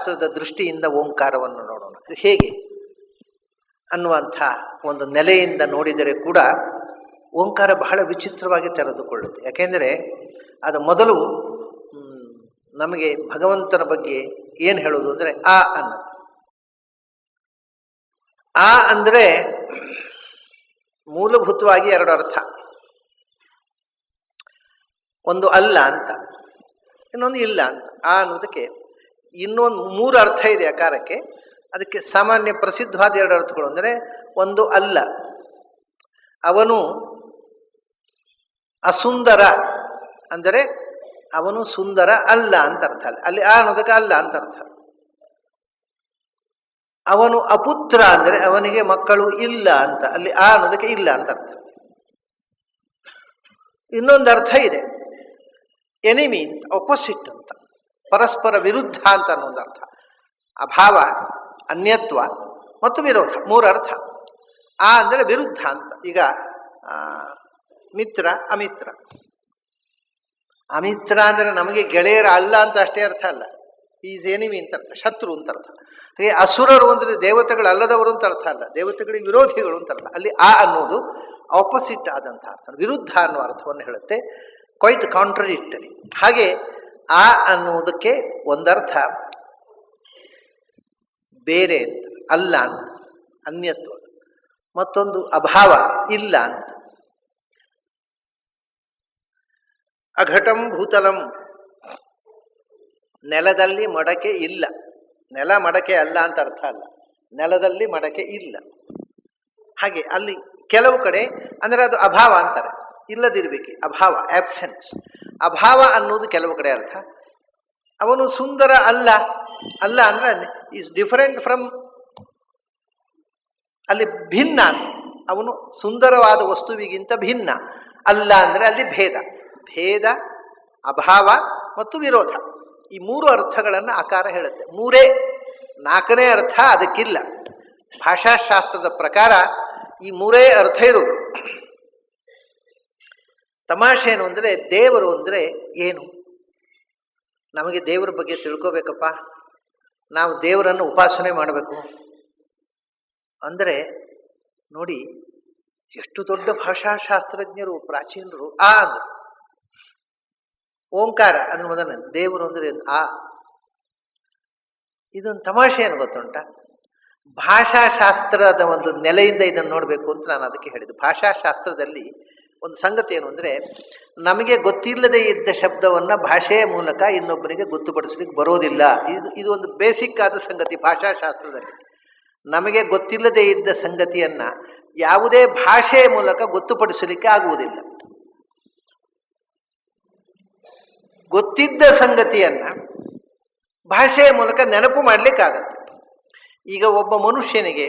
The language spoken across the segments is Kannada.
ಶಾಸ್ತ್ರದ ದೃಷ್ಟಿಯಿಂದ ಓಂಕಾರವನ್ನು ನೋಡೋಣ. ಹೇಗೆ ಅನ್ನುವಂಥ ಒಂದು ನೆಲೆಯಿಂದ ನೋಡಿದರೆ ಕೂಡ ಓಂಕಾರ ಬಹಳ ವಿಚಿತ್ರವಾಗಿ ತೆರೆದುಕೊಳ್ಳುತ್ತೆ. ಯಾಕೆಂದರೆ ಅದು ಮೊದಲು ನಮಗೆ ಭಗವಂತನ ಬಗ್ಗೆ ಏನು ಹೇಳೋದು ಅಂದರೆ ಆ ಅನ್ನೋದು. ಆ ಅಂದರೆ ಮೂಲಭೂತವಾಗಿ ಎರಡು ಅರ್ಥ. ಒಂದು ಅಲ್ಲ ಅಂತ, ಇನ್ನೊಂದು ಇಲ್ಲ ಅಂತ. ಆ ಅನ್ನೋದಕ್ಕೆ ಇನ್ನೊಂದು ಮೂರು ಅರ್ಥ ಇದೆ ಅಕಾರಕ್ಕೆ. ಅದಕ್ಕೆ ಸಾಮಾನ್ಯ ಪ್ರಸಿದ್ಧವಾದ ಎರಡು ಅರ್ಥಗಳು ಅಂದರೆ, ಒಂದು ಅಲ್ಲ, ಅವನು ಅಸುಂದರ ಅಂದರೆ ಅವನು ಸುಂದರ ಅಲ್ಲ ಅಂತ ಅರ್ಥ. ಅಲ್ಲಿ ಆ ಅನ್ನೋದಕ್ಕೆ ಅಲ್ಲ ಅಂತ ಅರ್ಥ. ಅವನು ಅಪುತ್ರ ಅಂದರೆ ಅವನಿಗೆ ಮಕ್ಕಳು ಇಲ್ಲ ಅಂತ, ಅಲ್ಲಿ ಆ ಅನ್ನೋದಕ್ಕೆ ಇಲ್ಲ ಅಂತ ಅರ್ಥ. ಇನ್ನೊಂದು ಅರ್ಥ ಇದೆ, ಎನಿಮಿ ಅಂತ, ಅಪೋಸಿಟ್ ಅಂತ, ಪರಸ್ಪರ ವಿರುದ್ಧ ಅಂತ ಅನ್ನೊಂದು ಅರ್ಥ. ಅಭಾವ, ಅನ್ಯತ್ವ ಮತ್ತು ವಿರೋಧ, ಮೂರು ಅರ್ಥ. ಆ ಅಂದರೆ ವಿರುದ್ಧ ಅಂತ. ಈಗ ಮಿತ್ರ, ಅಮಿತ್ರ. ಅಮಿತ್ರ ಅಂದರೆ ನಮಗೆ ಗೆಳೆಯರ ಅಲ್ಲ ಅಂತ ಅಷ್ಟೇ ಅರ್ಥ ಅಲ್ಲ, ಈಸ್ ಎನಿಮಿ ಅಂತ ಅರ್ಥ, ಶತ್ರು ಅಂತ ಅರ್ಥ. ಹಾಗೆ ಅಸುರರು ಅಂದರೆ ದೇವತೆಗಳು ಅಲ್ಲದವರು ಅಂತ ಅರ್ಥ ಅಲ್ಲ, ದೇವತೆಗಳಿಗೆ ವಿರೋಧಿಗಳು ಅಂತ ಅರ್ಥ. ಅಲ್ಲಿ ಆ ಅನ್ನೋದು ಆಪೋಸಿಟ್ ಆದಂಥ ಅರ್ಥ, ವಿರುದ್ಧ ಅನ್ನುವ ಅರ್ಥವನ್ನು ಹೇಳುತ್ತೆ, ಕ್ವೈಟ್ ಕಾಂಟ್ರಡಿಕ್ಟರಿ. ಹಾಗೆ ಆ ಅನ್ನುವುದಕ್ಕೆ ಒಂದರ್ಥ ಬೇರೆ ಅಂತ, ಅಲ್ಲ ಅಂತ, ಅನ್ಯತ್ವ. ಮತ್ತೊಂದು ಅಭಾವ, ಇಲ್ಲ ಅಂತ. ಅಘಟಂ ಭೂತಲಂ, ನೆಲದಲ್ಲಿ ಮಡಕೆ ಇಲ್ಲ. ನೆಲ ಮಡಕೆ ಅಲ್ಲ ಅಂತ ಅರ್ಥ ಅಲ್ಲ, ನೆಲದಲ್ಲಿ ಮಡಕೆ ಇಲ್ಲ. ಹಾಗೆ ಅಲ್ಲಿ ಕೆಲವು ಕಡೆ ಅಂದರೆ ಅದು ಅಭಾವ ಅಂತಾರೆ, ಇಲ್ಲದಿರ್ಬೇಕು, ಅಭಾವ, ಆಬ್ಸೆನ್ಸ್. ಅಭಾವ ಅನ್ನೋದು ಕೆಲವು ಕಡೆ ಅರ್ಥ. ಅವನು ಸುಂದರ ಅಲ್ಲ, ಅಲ್ಲ ಅಂದ್ರೆ ಈಸ್ ಡಿಫರೆಂಟ್ ಫ್ರಮ್, ಅಲ್ಲಿ ಭಿನ್ನ, ಅವನು ಸುಂದರವಾದ ವಸ್ತುವಿಗಿಂತ ಭಿನ್ನ. ಅಲ್ಲ ಅಂದರೆ ಅಲ್ಲಿ ಭೇದ, ಭೇದ, ಅಭಾವ ಮತ್ತು ವಿರೋಧ. ಈ ಮೂರು ಅರ್ಥಗಳನ್ನು ಆಕಾರ ಹೇಳುತ್ತೆ. ಮೂರೇ, ನಾಲ್ಕನೇ ಅರ್ಥ ಅದಕ್ಕಿಲ್ಲ. ಭಾಷಾಶಾಸ್ತ್ರದ ಪ್ರಕಾರ ಈ ಮೂರೇ ಅರ್ಥ ಇರುವುದು. ತಮಾಷೆ ಏನು ಅಂದರೆ, ದೇವರು ಅಂದರೆ ಏನು? ನಮಗೆ ದೇವರ ಬಗ್ಗೆ ತಿಳ್ಕೋಬೇಕಪ್ಪ, ನಾವು ದೇವರನ್ನು ಉಪಾಸನೆ ಮಾಡಬೇಕು ಅಂದರೆ ನೋಡಿ, ಎಷ್ಟು ದೊಡ್ಡ ಭಾಷಾಶಾಸ್ತ್ರಜ್ಞರು, ಪ್ರಾಚೀನರು. ಆ ಅಂದರು, ಓಂಕಾರ ಅದ್ರ ಮೊದಲ ದೇವರು ಅಂದರೆ ಆ. ಇದೊಂದು ತಮಾಷೆ ಏನು ಗೊತ್ತುಂಟ? ಭಾಷಾಶಾಸ್ತ್ರದ ಒಂದು ನೆಲೆಯಿಂದ ಇದನ್ನು ನೋಡಬೇಕು ಅಂತ ನಾನು ಅದಕ್ಕೆ ಹೇಳಿದ್ದು. ಭಾಷಾಶಾಸ್ತ್ರದಲ್ಲಿ ಒಂದು ಸಂಗತಿ ಏನು ಅಂದರೆ, ನಮಗೆ ಗೊತ್ತಿಲ್ಲದೆ ಇದ್ದ ಶಬ್ದವನ್ನು ಭಾಷೆಯ ಮೂಲಕ ಇನ್ನೊಬ್ಬನಿಗೆ ಗೊತ್ತುಪಡಿಸ್ಲಿಕ್ಕೆ ಬರೋದಿಲ್ಲ. ಇದು ಒಂದು ಬೇಸಿಕ್ ಆದ ಸಂಗತಿ ಭಾಷಾಶಾಸ್ತ್ರದಲ್ಲಿ. ನಮಗೆ ಗೊತ್ತಿಲ್ಲದೆ ಇದ್ದ ಸಂಗತಿಯನ್ನ ಯಾವುದೇ ಭಾಷೆಯ ಮೂಲಕ ಗೊತ್ತುಪಡಿಸಲಿಕ್ಕೆ ಆಗುವುದಿಲ್ಲ. ಗೊತ್ತಿದ್ದ ಸಂಗತಿಯನ್ನ ಭಾಷೆಯ ಮೂಲಕ ನೆನಪು ಮಾಡಲಿಕ್ಕಾಗತ್ತೆ. ಈಗ ಒಬ್ಬ ಮನುಷ್ಯನಿಗೆ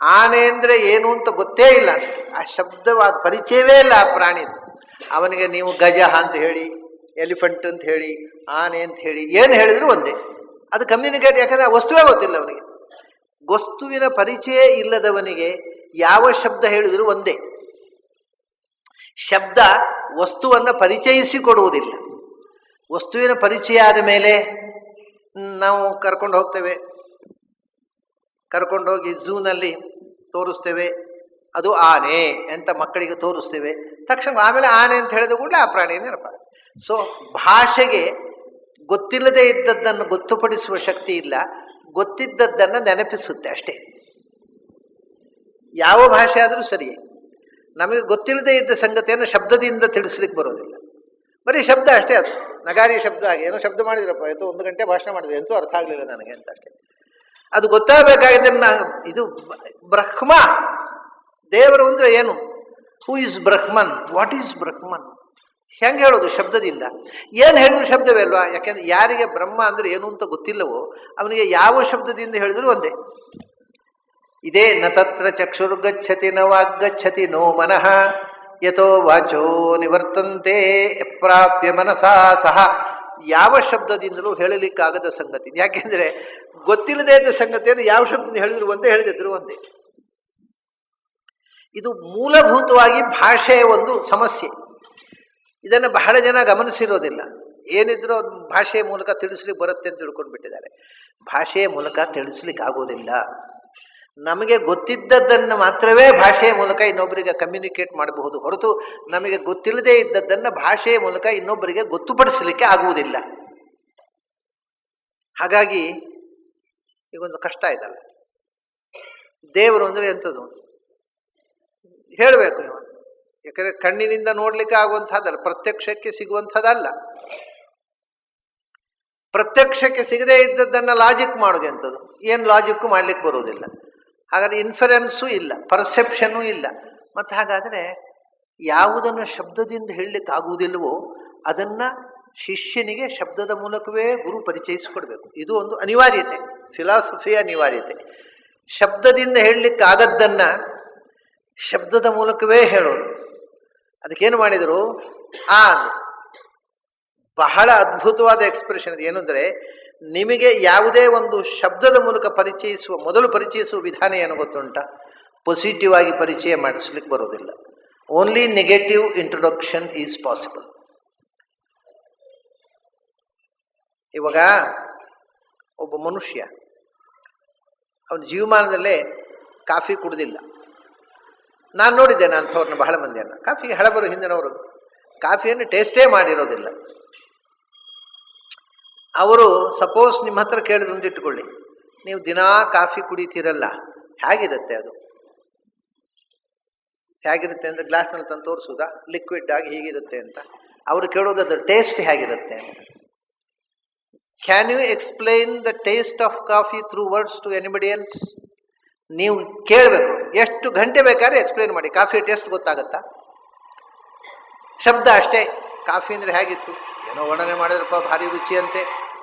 ಆನೆ ಅಂದರೆ ಏನು ಅಂತ ಗೊತ್ತೇ ಇಲ್ಲ, ಆ ಶಬ್ದವಾದ ಪರಿಚಯವೇ ಇಲ್ಲ ಆ ಪ್ರಾಣಿದು. ಅವನಿಗೆ ನೀವು ಗಜ ಅಂತ ಹೇಳಿ, ಎಲಿಫೆಂಟ್ ಅಂತ ಹೇಳಿ, ಆನೆ ಅಂತ ಹೇಳಿ, ಏನು ಹೇಳಿದ್ರು ಒಂದೇ. ಅದು ಕಮ್ಯುನಿಕೇಟ್, ಯಾಕಂದ್ರೆ ಆ ವಸ್ತುವೇ ಗೊತ್ತಿಲ್ಲ ಅವನಿಗೆ. ವಸ್ತುವಿನ ಪರಿಚಯ ಇಲ್ಲದವನಿಗೆ ಯಾವ ಶಬ್ದ ಹೇಳಿದ್ರು ಒಂದೇ. ಶಬ್ದ ವಸ್ತುವನ್ನು ಪರಿಚಯಿಸಿಕೊಡುವುದಿಲ್ಲ. ವಸ್ತುವಿನ ಪರಿಚಯ ಆದ ಮೇಲೆ ನಾವು ಕರ್ಕೊಂಡು ಹೋಗ್ತೇವೆ, ಕರ್ಕೊಂಡೋಗಿ ಝೂನಲ್ಲಿ ತೋರಿಸ್ತೇವೆ, ಅದು ಆನೆ ಅಂತ ಮಕ್ಕಳಿಗೆ ತೋರಿಸ್ತೇವೆ. ತಕ್ಷಣ ಆಮೇಲೆ ಆನೆ ಅಂತ ಹೇಳಿದ ಕೂಡಲೇ ಆ ಪ್ರಾಣಿ ನೆನಪಾಗುತ್ತೆ. ಸೊ ಭಾಷೆಗೆ ಗೊತ್ತಿಲ್ಲದೆ ಇದ್ದದ್ದನ್ನು ಗೊತ್ತುಪಡಿಸುವ ಶಕ್ತಿ ಇಲ್ಲ, ಗೊತ್ತಿದ್ದದ್ದನ್ನು ನೆನಪಿಸುತ್ತೆ ಅಷ್ಟೇ. ಯಾವ ಭಾಷೆ ಆದರೂ ಸರಿ, ನಮಗೆ ಗೊತ್ತಿಲ್ಲದೆ ಇದ್ದ ಸಂಗತಿಯನ್ನು ಶಬ್ದದಿಂದ ತಿಳಿಸ್ಲಿಕ್ಕೆ ಬರೋದಿಲ್ಲ. ಬರೀ ಶಬ್ದ ಅಷ್ಟೇ. ಅದು ನಗಾರಿ ಶಬ್ದ ಆಗಿ ಏನೋ ಶಬ್ದ ಮಾಡಿದ್ರಪ್ಪ, ಆಯಿತು 1 ಗಂಟೆ ಭಾಷಣ ಮಾಡಿದ್ರೆ ಎಂತೂ ಅರ್ಥ ಆಗಲಿಲ್ಲ ನನಗೆ ಅಂತ ಅಷ್ಟೇ. ಅದು ಗೊತ್ತಾಗಬೇಕಾಗಿದ್ದನ್ನು, ಇದು ಬ್ರಹ್ಮ, ದೇವರು ಅಂದರೆ ಏನು? Who is Brahman, what is Brahman? ಹೆಂಗೆ ಹೇಳೋದು ಶಬ್ದದಿಂದ? ಏನು ಹೇಳಿದ್ರು ಶಬ್ದವೇ ಅಲ್ವಾ? ಯಾಕೆಂದ್ರೆ ಯಾರಿಗೆ ಬ್ರಹ್ಮ ಅಂದ್ರೆ ಏನು ಅಂತ ಗೊತ್ತಿಲ್ಲವೋ ಅವನಿಗೆ ಯಾವ ಶಬ್ದದಿಂದ ಹೇಳಿದ್ರು ಒಂದೇ. ಇದೇ ನ ತತ್ರ ಚಕ್ಷುರ್ಗಚ್ಚತಿ ನ ವಾಗ್ಗಚ್ಚತಿ ನೋ ಮನಃ ಯಥೋ ವಾಚೋ ನಿವರ್ತಂತೆ ಪ್ರಾಪ್ಯ ಮನಸಾ ಸಹ. ಯಾವ ಶಬ್ದದಿಂದಲೂ ಹೇಳಲಿಕ್ಕಾಗದ ಸಂಗತಿ. ಯಾಕೆಂದ್ರೆ ಗೊತ್ತಿಲ್ಲದೆ ಇದ್ದ ಸಂಗತಿಯನ್ನು ಯಾವ ಶಬ್ದದಿಂದ ಹೇಳಿದ್ರು ಒಂದೇ, ಹೇಳಿದ್ರು ಒಂದೇ. ಇದು ಮೂಲಭೂತವಾಗಿ ಭಾಷೆಯ ಒಂದು ಸಮಸ್ಯೆ. ಇದನ್ನು ಬಹಳ ಜನ ಗಮನಿಸಿರೋದಿಲ್ಲ. ಏನಿದ್ರು ಅದು ಭಾಷೆಯ ಮೂಲಕ ತಿಳಿಸ್ಲಿಕ್ಕೆ ಬರುತ್ತೆ ಅಂತ ತಿಳ್ಕೊಂಡು ಬಿಟ್ಟಿದ್ದಾರೆ. ಭಾಷೆಯ ಮೂಲಕ ತಿಳಿಸ್ಲಿಕ್ಕೆ ಆಗೋದಿಲ್ಲ. ನಮಗೆ ಗೊತ್ತಿದ್ದದ್ದನ್ನು ಮಾತ್ರವೇ ಭಾಷೆಯ ಮೂಲಕ ಇನ್ನೊಬ್ಬರಿಗೆ ಕಮ್ಯುನಿಕೇಟ್ ಮಾಡಬಹುದು ಹೊರತು ನಮಗೆ ಗೊತ್ತಿಲ್ಲದೆ ಇದ್ದದ್ದನ್ನು ಭಾಷೆಯ ಮೂಲಕ ಇನ್ನೊಬ್ಬರಿಗೆ ಗೊತ್ತುಪಡಿಸಲಿಕ್ಕೆ ಆಗುವುದಿಲ್ಲ. ಹಾಗಾಗಿ ಈಗೊಂದು ಕಷ್ಟ ಇದಲ್ಲ. ದೇವರು ಅಂದರೆ ಎಂಥದ್ದು ಹೇಳಬೇಕು ಇವ. ಯಾಕಂದ್ರೆ ಕಣ್ಣಿನಿಂದ ನೋಡ್ಲಿಕ್ಕೆ ಆಗುವಂಥದ್ದಲ್ಲ, ಪ್ರತ್ಯಕ್ಷಕ್ಕೆ ಸಿಗುವಂಥದ್ದಲ್ಲ. ಪ್ರತ್ಯಕ್ಷಕ್ಕೆ ಸಿಗದೇ ಇದ್ದದ್ದನ್ನು ಲಾಜಿಕ್ ಮಾಡೋದು ಎಂಥದ್ದು? ಏನು ಲಾಜಿಕ್ಕು ಮಾಡ್ಲಿಕ್ಕೆ ಬರೋದಿಲ್ಲ. ಹಾಗಾದ್ರೆ ಇನ್ಫರೆನ್ಸು ಇಲ್ಲ, ಪರ್ಸೆಪ್ಷನ್ನೂ ಇಲ್ಲ. ಮತ್ತು ಹಾಗಾದರೆ ಯಾವುದನ್ನು ಶಬ್ದದಿಂದ ಹೇಳಲಿಕ್ಕೆ ಆಗುವುದಿಲ್ಲವೋ ಅದನ್ನು ಶಿಷ್ಯನಿಗೆ ಶಬ್ದದ ಮೂಲಕವೇ ಗುರು ಪರಿಚಯಿಸಿಕೊಡ್ಬೇಕು. ಇದು ಒಂದು ಅನಿವಾರ್ಯತೆ, ಫಿಲಾಸಫಿಯ ಅನಿವಾರ್ಯತೆ. ಶಬ್ದದಿಂದ ಹೇಳಲಿಕ್ಕೆ ಆಗದ್ದನ್ನು ಶಬ್ದದ ಮೂಲಕವೇ ಹೇಳೋದು. ಅದಕ್ಕೇನು ಮಾಡಿದರು? ಬಹಳ ಅದ್ಭುತವಾದ ಎಕ್ಸ್ಪ್ರೆಷನ್ ಇದು. ಏನು ಅಂದರೆ, ನಿಮಗೆ ಯಾವುದೇ ಒಂದು ಶಬ್ದದ ಮೂಲಕ ಮೊದಲು ಪರಿಚಯಿಸುವ ವಿಧಾನ ಏನು ಗೊತ್ತುಂಟ? ಪಾಸಿಟಿವ್ ಆಗಿ ಪರಿಚಯ ಮಾಡಿಸ್ಲಿಕ್ಕೆ ಬರೋದಿಲ್ಲ. Only negative introduction is possible. ಇವಾಗ ಒಬ್ಬ ಮನುಷ್ಯ ಅವನ ಜೀವಮಾನದಲ್ಲೇ ಕಾಫಿ ಕುಡಿದಿಲ್ಲ. ನಾನು ನೋಡಿದ್ದೇನೆ ಅಂಥವ್ರನ್ನ, ಬಹಳ ಮಂದಿಯನ್ನು. ಕಾಫಿಗೆ ಹಳಬರು ಹಿಂದಿನವರು ಕಾಫಿಯನ್ನು ಟೇಸ್ಟೇ ಮಾಡಿರೋದಿಲ್ಲ. ಅವರು ಸಪೋಸ್ ನಿಮ್ಮ ಹತ್ರ ಕೇಳಿದ್ರು ಅಂತ ಇಟ್ಕೊಳ್ಳಿ, ನೀವು ದಿನಾ ಕಾಫಿ ಕುಡಿತೀರಲ್ಲ, ಹೇಗಿರುತ್ತೆ ಅದು? ಹೇಗಿರುತ್ತೆ ಅಂದರೆ ಗ್ಲಾಸ್ನಲ್ಲಿ ತಂದು ತೋರಿಸುವುದಾ? ಲಿಕ್ವಿಡ್ ಆಗಿ ಹೀಗಿರುತ್ತೆ ಅಂತ. ಅವರು ಕೇಳೋದು ಅದರ ಟೇಸ್ಟ್ ಹೇಗಿರುತ್ತೆ ಅಂತ. Can you explain the taste of coffee through words to anybody else? ನೀವು ಕೇಳಬೇಕು, ಎಷ್ಟು ಗಂಟೆ ಬೇಕಾದ್ರೆ ಎಕ್ಸ್ಪ್ಲೈನ್ ಮಾಡಿ, ಕಾಫಿ ಟೇಸ್ಟ್ ಗೊತ್ತಾಗತ್ತಾ? ಶಬ್ದ ಅಷ್ಟೇ. ಕಾಫಿ ಅಂದರೆ ಹೇಗಿತ್ತು, ಏನೋ ವರ್ಣನೆ ಮಾಡಿದ್ರಪ್ಪ, ಭಾರಿ ರುಚಿ ಅಂತೆ.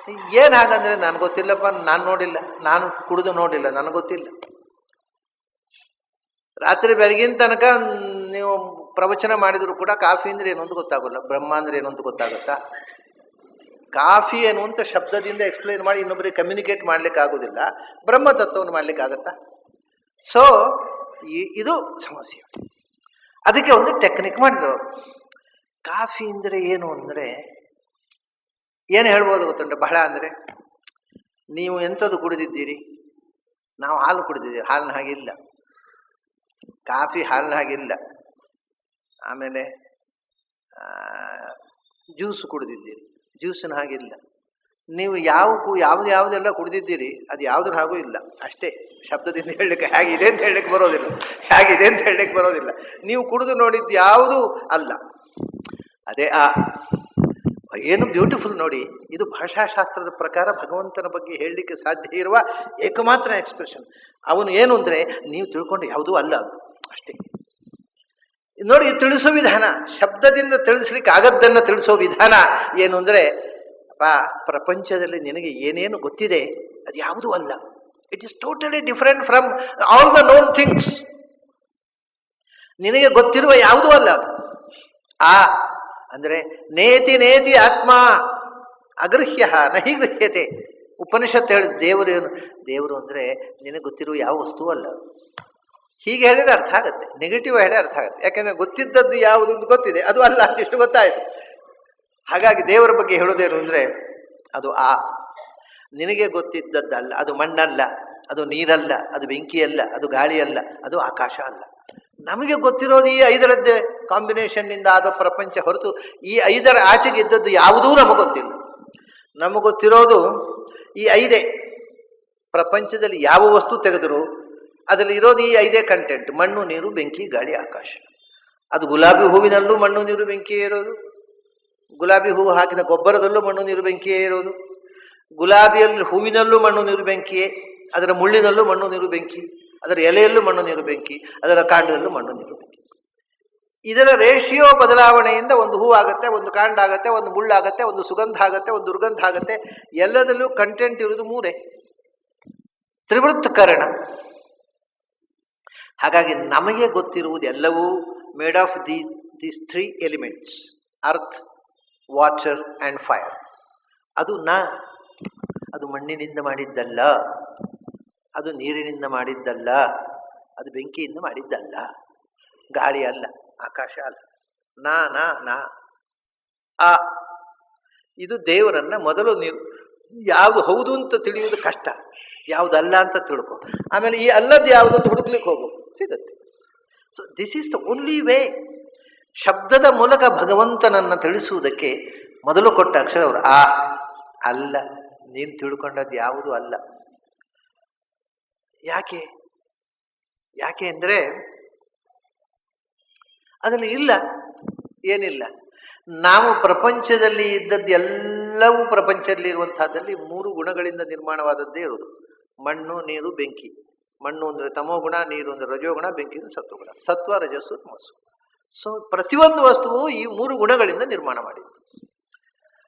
ಏನು ಹಾಗಂದ್ರೆ ನನಗೆ ಗೊತ್ತಿಲ್ಲಪ್ಪ, ನಾನು ನೋಡಿಲ್ಲ, ನಾನು ಕುಡಿದು ನೋಡಿಲ್ಲ, ನನಗೆ ಗೊತ್ತಿಲ್ಲ. ರಾತ್ರಿ ಬೆಳಗಿನ ತನಕ ನೀವು ಪ್ರವಚನ ಮಾಡಿದ್ರು ಕೂಡ ಕಾಫಿ ಅಂದ್ರೆ ಏನು ಅಂತ ಗೊತ್ತಾಗಲ್ಲ, ಬ್ರಹ್ಮ ಅಂದ್ರೆ ಏನು ಅಂತ ಗೊತ್ತಾಗುತ್ತಾ? ಕಾಫಿ ಏನು ಅಂತ ಶಬ್ದದಿಂದ ಎಕ್ಸ್ಪ್ಲೈನ್ ಮಾಡಿ ಇನ್ನೊಬ್ಬರಿಗೆ ಕಮ್ಯುನಿಕೇಟ್ ಮಾಡ್ಲಿಕ್ಕೆ ಆಗೋದಿಲ್ಲ, ಬ್ರಹ್ಮ ತತ್ವವನ್ನು ಮಾಡ್ಲಿಕ್ಕೆ ಆಗತ್ತಾ? ಸೊ ಇದು ಸಮಸ್ಯೆ. ಅದಕ್ಕೆ ಒಂದು ಟೆಕ್ನಿಕ್ ಮಾಡಿದ್ರು ಅವರು. ಕಾಫಿ ಅಂದರೆ ಏನು ಅಂದರೆ ಏನು ಹೇಳ್ಬೋದು ಗೊತ್ತುಂಟ? ಬಹಳ ಅಂದರೆ, ನೀವು ಎಂಥದ್ದು ಕುಡಿದಿದ್ದೀರಿ? ನಾವು ಹಾಲು ಕುಡಿದಿದ್ದೀವಿ, ಹಾಲಿನ ಹಾಗಿಲ್ಲ. ಕಾಫಿ ಹಾಲಿನ ಹಾಗಿಲ್ಲ. ಆಮೇಲೆ ಜ್ಯೂಸ್ ಕುಡಿದಿದ್ದೀರಿ, ಜ್ಯೂಸಿನ ಹಾಗಿಲ್ಲ. ನೀವು ಯಾವುದೆಲ್ಲ ಕುಡಿದಿದ್ದೀರಿ ಅದು ಯಾವುದ್ರ ಹಾಗೂ ಇಲ್ಲ. ಅಷ್ಟೇ, ಶಬ್ದದಿಂದ ಹೇಳಲಿಕ್ಕೆ ಹೇಗಿದೆ ಅಂತ ಹೇಳಲಿಕ್ಕೆ ಬರೋದಿಲ್ಲ, ಹೇಗಿದೆ ಅಂತ ಹೇಳಲಿಕ್ಕೆ ಬರೋದಿಲ್ಲ. ನೀವು ಕುಡಿದು ನೋಡಿದ್ದು ಯಾವುದೂ ಅಲ್ಲ. ಅದೇ ಏನು ಬ್ಯೂಟಿಫುಲ್ ನೋಡಿ. ಇದು ಭಾಷಾಶಾಸ್ತ್ರದ ಪ್ರಕಾರ ಭಗವಂತನ ಬಗ್ಗೆ ಹೇಳಲಿಕ್ಕೆ ಸಾಧ್ಯ ಇರುವ ಏಕಮಾತ್ರ ಎಕ್ಸ್ಪ್ರೆಷನ್. ಅವನು ಏನು ಅಂದರೆ, ನೀವು ತಿಳ್ಕೊಂಡು ಯಾವುದೂ ಅಲ್ಲ ಅದು, ಅಷ್ಟೇ. ನೋಡಿ, ತಿಳಿಸೋ ವಿಧಾನ, ಶಬ್ದದಿಂದ ತಿಳಿಸ್ಲಿಕ್ಕೆ ಆಗದ್ದನ್ನು ತಿಳಿಸೋ ವಿಧಾನ ಏನು ಅಂದರೆ, ಪ್ರಪಂಚದಲ್ಲಿ ನಿನಗೆ ಏನೇನು ಗೊತ್ತಿದೆ ಅದು ಯಾವುದೂ ಅಲ್ಲ. It is totally different from all the non things. ನಿನಗೆ ಗೊತ್ತಿರುವ ಯಾವುದೂ ಅಲ್ಲ ಅದು. ಅಂದರೆ ನೇತಿ ನೇತಿ ಆತ್ಮ ಅಗೃಹ್ಯ ನಹಿ ಗೃಹ್ಯತೆ. ಉಪನಿಷತ್ತು ಹೇಳಿದ ದೇವರು ಅಂದರೆ ನಿನಗೆ ಗೊತ್ತಿರುವ ಯಾವ ವಸ್ತುವು ಅಲ್ಲ. ಹೀಗೆ ಹೇಳಿದ್ರೆ ಅರ್ಥ ಆಗುತ್ತೆ, ನೆಗೆಟಿವ್ ಹೇಳಿ ಅರ್ಥ ಆಗುತ್ತೆ. ಯಾಕೆಂದ್ರೆ ಗೊತ್ತಿದ್ದದ್ದು ಯಾವುದೊಂದು ಗೊತ್ತಿದೆ, ಅದು ಅಲ್ಲ ಅಂತಿಷ್ಟು ಗೊತ್ತಾಯ್ತು. ಹಾಗಾಗಿ ದೇವರ ಬಗ್ಗೆ ಹೇಳೋದೇನು ಅಂದರೆ, ಅದು ನಿನಗೆ ಗೊತ್ತಿದ್ದದ್ದಲ್ಲ. ಅದು ಮಣ್ಣಲ್ಲ, ಅದು ನೀರಲ್ಲ, ಅದು ಬೆಂಕಿಯಲ್ಲ, ಅದು ಗಾಳಿಯಲ್ಲ, ಅದು ಆಕಾಶ ಅಲ್ಲ. ನಮಗೆ ಗೊತ್ತಿರೋದು ಈ 5ರದ್ದೇ ಕಾಂಬಿನೇಷನ್ನಿಂದ ಆದ ಪ್ರಪಂಚ ಹೊರತು ಈ 5ರ ಆಚೆಗೆ ಇದ್ದದ್ದು ಯಾವುದೂ ನಮಗೆ ಗೊತ್ತಿಲ್ಲ. ನಮಗೆ ಗೊತ್ತಿರೋದು ಈ 5. ಪ್ರಪಂಚದಲ್ಲಿ ಯಾವ ವಸ್ತು ತೆಗೆದರೂ ಅದರಲ್ಲಿ ಇರೋದು ಈ 5 ಕಂಟೆಂಟ್: ಮಣ್ಣು, ನೀರು, ಬೆಂಕಿ, ಗಾಳಿ, ಆಕಾಶ. ಅದು ಗುಲಾಬಿ ಹೂವಿನಲ್ಲೂ ಮಣ್ಣು, ನೀರು, ಬೆಂಕಿಯೇ ಇರೋದು. ಗುಲಾಬಿ ಹೂವು ಹಾಕಿದ ಗೊಬ್ಬರದಲ್ಲೂ ಮಣ್ಣು, ನೀರು, ಬೆಂಕಿಯೇ ಇರೋದು. ಗುಲಾಬಿಯಲ್ಲಿ ಹೂವಿನಲ್ಲೂ ಮಣ್ಣು, ನೀರು, ಬೆಂಕಿಯೇ. ಅದರ ಮುಳ್ಳಿನಲ್ಲೂ ಮಣ್ಣು, ನೀರು, ಬೆಂಕಿ. ಅದರ ಎಲೆಯಲ್ಲೂ ಮಣ್ಣು, ನೀರು, ಬೆಂಕಿ. ಅದರ ಕಾಂಡದಲ್ಲೂ ಮಣ್ಣು, ನೀರು, ಬೆಂಕಿ. ಇದರ ರೇಷಿಯೋ ಬದಲಾವಣೆಯಿಂದ ಒಂದು ಹೂ ಆಗುತ್ತೆ, ಒಂದು ಕಾಂಡ ಆಗುತ್ತೆ, ಒಂದು ಮುಳ್ಳಾಗತ್ತೆ, ಒಂದು ಸುಗಂಧ ಆಗುತ್ತೆ, ಒಂದು ದುರ್ಗಂಧ ಆಗುತ್ತೆ. ಎಲ್ಲದಲ್ಲೂ ಕಂಟೆಂಟ್ ಇರುವುದು 3. ತ್ರಿವೃತ್ತ ಕಾರಣ. ಹಾಗಾಗಿ ನಮಗೆ ಗೊತ್ತಿರುವುದೆಲ್ಲವೂ made of these 3 elements: earth, water and fire. ಅದು ಮಣ್ಣಿನಿಂದ ಮಾಡಿದ್ದಲ್ಲ, ಅದು ನೀರಿನಿಂದ ಮಾಡಿದ್ದಲ್ಲ, ಅದು ಬೆಂಕಿಯಿಂದ ಮಾಡಿದ್ದಲ್ಲ, ಗಾಳಿ ಅಲ್ಲ, ಆಕಾಶ ಅಲ್ಲ. ನಾ ಇದು ದೇವರನ್ನ ಮೊದಲು ಯಾವುದು ಹೌದು ಅಂತ ತಿಳಿಯುವುದು ಕಷ್ಟ, ಯಾವುದಲ್ಲ ಅಂತ ತಿಳ್ಕೊ, ಆಮೇಲೆ ಈ ಅಲ್ಲದ್ದು ಯಾವುದಂತ ಹುಡುಕ್ಲಿಕ್ಕೆ ಹೋಗು, ಸಿಗುತ್ತೆ. So this is the only way. ಶಬ್ದದ ಮೂಲಕ ಭಗವಂತನನ್ನ ತಿಳಿಸುವುದಕ್ಕೆ ಮೊದಲು ಕೊಟ್ಟ ಅಕ್ಷರ ಅವರು ಅಲ್ಲ, ನೀನು ತಿಳ್ಕೊಂಡದ್ದು ಯಾವುದು ಅಲ್ಲ. ಯಾಕೆ ಯಾಕೆ ಅಂದರೆ ಅದರಲ್ಲಿ ಇಲ್ಲ, ಏನಿಲ್ಲ. ನಾವು ಪ್ರಪಂಚದಲ್ಲಿ ಇದ್ದದ್ದು ಎಲ್ಲವೂ ಪ್ರಪಂಚದಲ್ಲಿ ಇರುವಂತಹದ್ದಲ್ಲಿ 3 ಗುಣಗಳಿಂದ ನಿರ್ಮಾಣವಾದದ್ದೇ ಇರುವುದು. ಮಣ್ಣು, ನೀರು, ಬೆಂಕಿ. ಮಣ್ಣು ಅಂದರೆ ತಮೋಗುಣ, ನೀರು ಅಂದರೆ ರಜೋಗುಣ, ಬೆಂಕಿ ಅಂದರೆ ಸತ್ವಗುಣ. ಸತ್ವ, ರಜಸ್ಸು, ತಮಸ್ಸು. ಸೊ ಪ್ರತಿಯೊಂದು ವಸ್ತುವು ಈ 3 ಗುಣಗಳಿಂದ ನಿರ್ಮಾಣ ಮಾಡಿತ್ತು.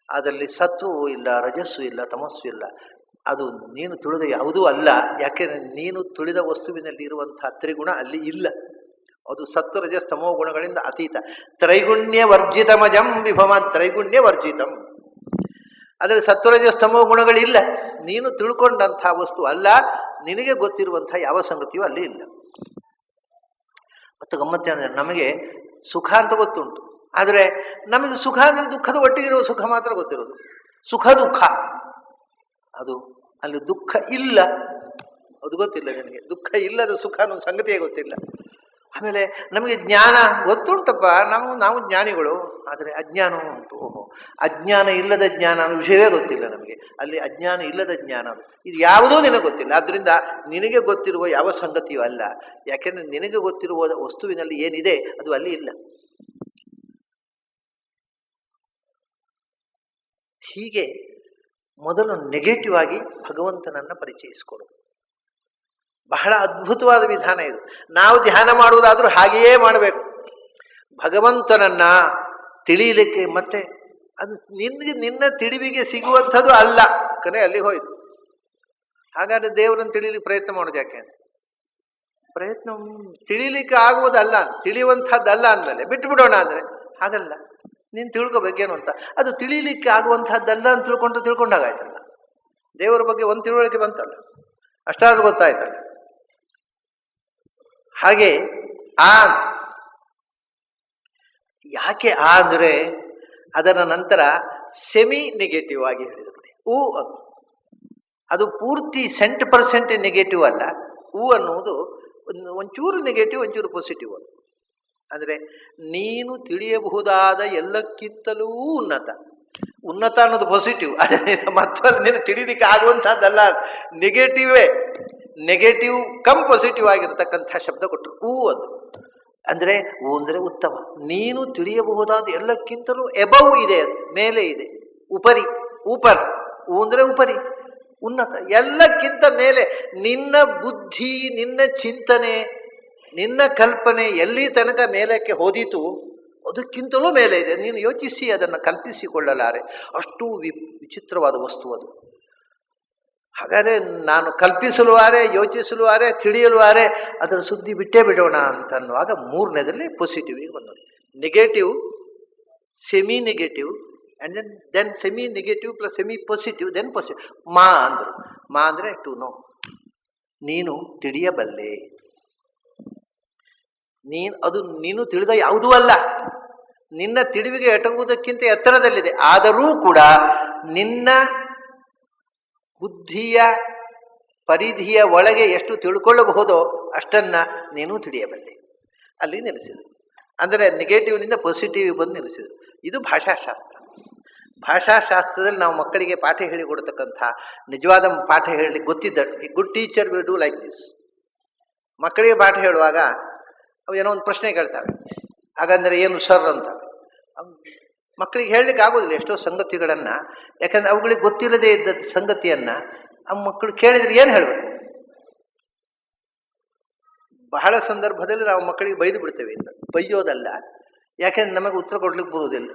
ಅದರಲ್ಲಿ ಸತ್ವವೂ ಇಲ್ಲ, ರಜಸ್ಸು ಇಲ್ಲ, ತಮಸ್ಸು ಇಲ್ಲ. ಅದು ನೀನು ತುಳಿದ ಯಾವುದೂ ಅಲ್ಲ. ಯಾಕೆಂದರೆ ನೀನು ತುಳಿದ ವಸ್ತುವಿನಲ್ಲಿ ಇರುವಂತಹ ತ್ರಿಗುಣ ಅಲ್ಲಿ ಇಲ್ಲ. ಅದು ಸತ್ವ, ರಜಸ್, ತಮೋ ಗುಣಗಳಿಂದ ಅತೀತ. ತ್ರೈಗುಣ್ಯ ವರ್ಜಿತಮಜಂ ವಿಭವ, ತ್ರೈಗುಣ್ಯ ವರ್ಜಿತಂ. ಆದರೆ ಸತ್ವರಜಸ್ ತಮೋ ಗುಣಗಳಿಲ್ಲ. ನೀನು ತಿಳ್ಕೊಂಡಂತಹ ವಸ್ತು ಅಲ್ಲ, ನಿನಗೆ ಗೊತ್ತಿರುವಂತಹ ಯಾವ ಸಂಗತಿಯೂ ಅಲ್ಲಿ ಇಲ್ಲ. ಮತ್ತು ಗಮ್ಮತ್ತೇನೆಂದರೆ ನಮಗೆ ಸುಖ ಅಂತ ಗೊತ್ತುಂಟು, ಆದರೆ ನಮಗೆ ಸುಖ ಅಂದರೆ ದುಃಖದ ಒಟ್ಟಿಗಿರುವ ಸುಖ ಮಾತ್ರ ಗೊತ್ತಿರೋದು. ಸುಖ ದುಃಖ, ಅದು ಅಲ್ಲಿ ದುಃಖ ಇಲ್ಲ, ಅದು ಗೊತ್ತಿಲ್ಲ ನನಗೆ. ದುಃಖ ಇಲ್ಲದ ಸುಖ ಅನ್ನೋ ಸಂಗತಿಯೇ ಗೊತ್ತಿಲ್ಲ. ಆಮೇಲೆ ನಮಗೆ ಜ್ಞಾನ ಗೊತ್ತುಂಟಪ್ಪ, ನಾವು ಜ್ಞಾನಿಗಳು, ಆದರೆ ಅಜ್ಞಾನ ಉಂಟು. ಓಹೋ, ಅಜ್ಞಾನ ಇಲ್ಲದ ಜ್ಞಾನ ಅನ್ನೋ ವಿಷಯವೇ ಗೊತ್ತಿಲ್ಲ ನಮಗೆ. ಅಲ್ಲಿ ಅಜ್ಞಾನ ಇಲ್ಲದ ಜ್ಞಾನ, ಇದು ಯಾವುದೂ ನಿನಗೆ ಗೊತ್ತಿಲ್ಲ. ಆದ್ದರಿಂದ ನಿನಗೆ ಗೊತ್ತಿರುವ ಯಾವ ಸಂಗತಿಯೂ ಅಲ್ಲ. ಯಾಕೆಂದರೆ ನಿನಗೆ ಗೊತ್ತಿರುವ ವಸ್ತುವಿನಲ್ಲಿ ಏನಿದೆ ಅದು ಅಲ್ಲಿ ಇಲ್ಲ. ಹೀಗೆ ಮೊದಲು ನೆಗೆಟಿವ್ ಆಗಿ ಭಗವಂತನನ್ನ ಪರಿಚಯಿಸಿಕೊಡೋದು ಬಹಳ ಅದ್ಭುತವಾದ ವಿಧಾನ ಇದು. ನಾವು ಧ್ಯಾನ ಮಾಡುವುದಾದ್ರೂ ಹಾಗೆಯೇ ಮಾಡಬೇಕು. ಭಗವಂತನನ್ನ ತಿಳಿಯಲಿಕ್ಕೆ ಮತ್ತೆ ಅದು ನಿನ್ನ ತಿಳಿವಿಗೆ ಸಿಗುವಂಥದ್ದು ಅಲ್ಲ, ಕರೆ ಅಲ್ಲಿ ಹೋಯ್ತು. ಹಾಗಾದ್ರೆ ದೇವರನ್ನು ತಿಳಿಲಿಕ್ಕೆ ಪ್ರಯತ್ನ ಮಾಡೋದು ಯಾಕೆ? ಪ್ರಯತ್ನ ತಿಳಿಲಿಕ್ಕೆ ಆಗುವುದಲ್ಲ, ತಿಳಿಯುವಂಥದ್ದಲ್ಲ ಅಂದಮೇಲೆ ಬಿಟ್ಟು ಬಿಡೋಣ ಅಂದರೆ ಹಾಗಲ್ಲ. ನೀನು ತಿಳ್ಕೊಬೇಕೇನು ಅಂತ. ಅದು ತಿಳಿಲಿಕ್ಕೆ ಆಗುವಂತಹದ್ದಲ್ಲ ಅಂತ ತಿಳ್ಕೊಂಡಾಗಾಯ್ತಲ್ಲ. ದೇವರ ಬಗ್ಗೆ ಒಂದು ತಿಳುವಳಿಕೆ ಬಂತಲ್ಲ, ಅಷ್ಟಾದ್ರೂ ಗೊತ್ತಾಯ್ತಲ್ಲ. ಹಾಗೆ ಯಾಕೆ ಅಂದರೆ ಅದರ ನಂತರ ಸೆಮಿ ನೆಗೆಟಿವ್ ಆಗಿ ಹೇಳಿದ್ರು. ಅದು ಪೂರ್ತಿ 100% ನೆಗೆಟಿವ್ ಅಲ್ಲ. ಅನ್ನುವುದು ಒಂಚೂರು ನೆಗೆಟಿವ್, ಒಂಚೂರು ಪಾಸಿಟಿವ್. ಅದು ಅಂದರೆ ನೀನು ತಿಳಿಯಬಹುದಾದ ಎಲ್ಲಕ್ಕಿಂತಲೂ ಉನ್ನತ ಅನ್ನೋದು ಪಾಸಿಟಿವ್. ಅದೇ ಮತ್ತಲ್ಲಿ ನೀನು ತಿಳಿಲಿಕ್ಕೆ ಆಗುವಂತಹದ್ದಲ್ಲ, ನೆಗೆಟಿವ್ ಕಮ್ ಪಾಸಿಟಿವ್ ಆಗಿರ್ತಕ್ಕಂಥ ಶಬ್ದ ಕೊಟ್ಟರು. ಅದು ಅಂದರೆ ಅಂದರೆ ಉತ್ತಮ. ನೀನು ತಿಳಿಯಬಹುದಾದ ಎಲ್ಲಕ್ಕಿಂತಲೂ ಎಬವ್ ಇದೆ, ಅದು ಮೇಲೆ ಇದೆ, ಊಪರ್. ಅಂದರೆ ಉಪರಿ, ಉನ್ನತ, ಎಲ್ಲಕ್ಕಿಂತ ಮೇಲೆ. ನಿನ್ನ ಬುದ್ಧಿ, ನಿನ್ನ ಚಿಂತನೆ, ನಿನ್ನ ಕಲ್ಪನೆ ಎಲ್ಲಿ ತನಕ ಮೇಲಕ್ಕೆ ಹೋದೀತು ಅದಕ್ಕಿಂತಲೂ ಮೇಲೆ ಇದೆ. ನೀನು ಯೋಚಿಸಿ ಅದನ್ನು ಕಲ್ಪಿಸಿಕೊಳ್ಳಲಾರೆ, ಅಷ್ಟು ವಿಚಿತ್ರವಾದ ವಸ್ತು ಅದು. ಹಾಗಾದರೆ ನಾನು ಕಲ್ಪಿಸಲುವಾರೆ, ಯೋಚಿಸಲುವಾರೆ, ತಿಳಿಯಲುವಾರೆ, ಅದರ ಸುದ್ದಿ ಬಿಟ್ಟೇ ಬಿಡೋಣ ಅಂತ ಅನ್ನುವಾಗ 3ನೇದಲ್ಲಿ ಪಾಸಿಟಿವ್ ಬಂದದ್ದು. Negative, semi negative, and then semi negative plus semi positive, then positive. ಅಂದರು. ಅಂದರೆ ಟು ನೋ, ನೀನು ತಿಳಿಯಬಲ್ಲೆ. ನೀನು ತಿಳಿದ ಯಾವುದೂ ಅಲ್ಲ, ನಿನ್ನ ತಿಳಿವಿಗೆ ಎಟಗುವುದಕ್ಕಿಂತ ಎತ್ತರದಲ್ಲಿದೆ. ಆದರೂ ಕೂಡ ನಿನ್ನ ಬುದ್ಧಿಯ ಪರಿಧಿಯ ಒಳಗೆ ಎಷ್ಟು ತಿಳ್ಕೊಳ್ಳಬಹುದೋ ಅಷ್ಟನ್ನ ನೀನು ತಿಳಿಯಬಲ್ಲೆ. ಅಲ್ಲಿ ನಿಲ್ಲಿಸಿದರು. ಅಂದರೆ ನೆಗೆಟಿವ್ನಿಂದ ಪಾಸಿಟಿವ್ ಬಂದು ನಿಲ್ಲಿಸಿದರು. ಇದು ಭಾಷಾಶಾಸ್ತ್ರ. ಭಾಷಾಶಾಸ್ತ್ರದಲ್ಲಿ ನಾವು ಮಕ್ಕಳಿಗೆ ಪಾಠ ಹೇಳಿಕೊಡ್ತಕ್ಕಂಥ ನಿಜವಾದ ಪಾಠ ಹೇಳಿ ಗೊತ್ತಿದ್ದ good teacher will do like this. ಮಕ್ಕಳಿಗೆ ಪಾಠ ಹೇಳುವಾಗ ಅವು ಏನೋ ಒಂದು ಪ್ರಶ್ನೆ ಕೇಳ್ತವೆ. ಹಾಗಂದರೆ ಏನು ಸರ್ ಅಂತ ಮಕ್ಕಳಿಗೆ ಹೇಳಲಿಕ್ಕೆ ಆಗೋದಿಲ್ಲ ಎಷ್ಟೋ ಸಂಗತಿಗಳನ್ನು. ಯಾಕಂದರೆ ಅವುಗಳಿಗೆ ಗೊತ್ತಿಲ್ಲದೆ ಇದ್ದ ಸಂಗತಿಯನ್ನು ಆ ಮಕ್ಕಳು ಕೇಳಿದರೆ ಏನು ಹೇಳಬೇಕು? ಬಹಳ ಸಂದರ್ಭದಲ್ಲಿ ನಾವು ಮಕ್ಕಳಿಗೆ ಬೈದು ಬಿಡ್ತೇವೆ. ಬೈಯೋದಲ್ಲ, ಯಾಕೆಂದ್ರೆ ನಮಗೆ ಉತ್ತರ ಕೊಡ್ಲಿಕ್ಕೆ ಬರುವುದಿಲ್ಲ.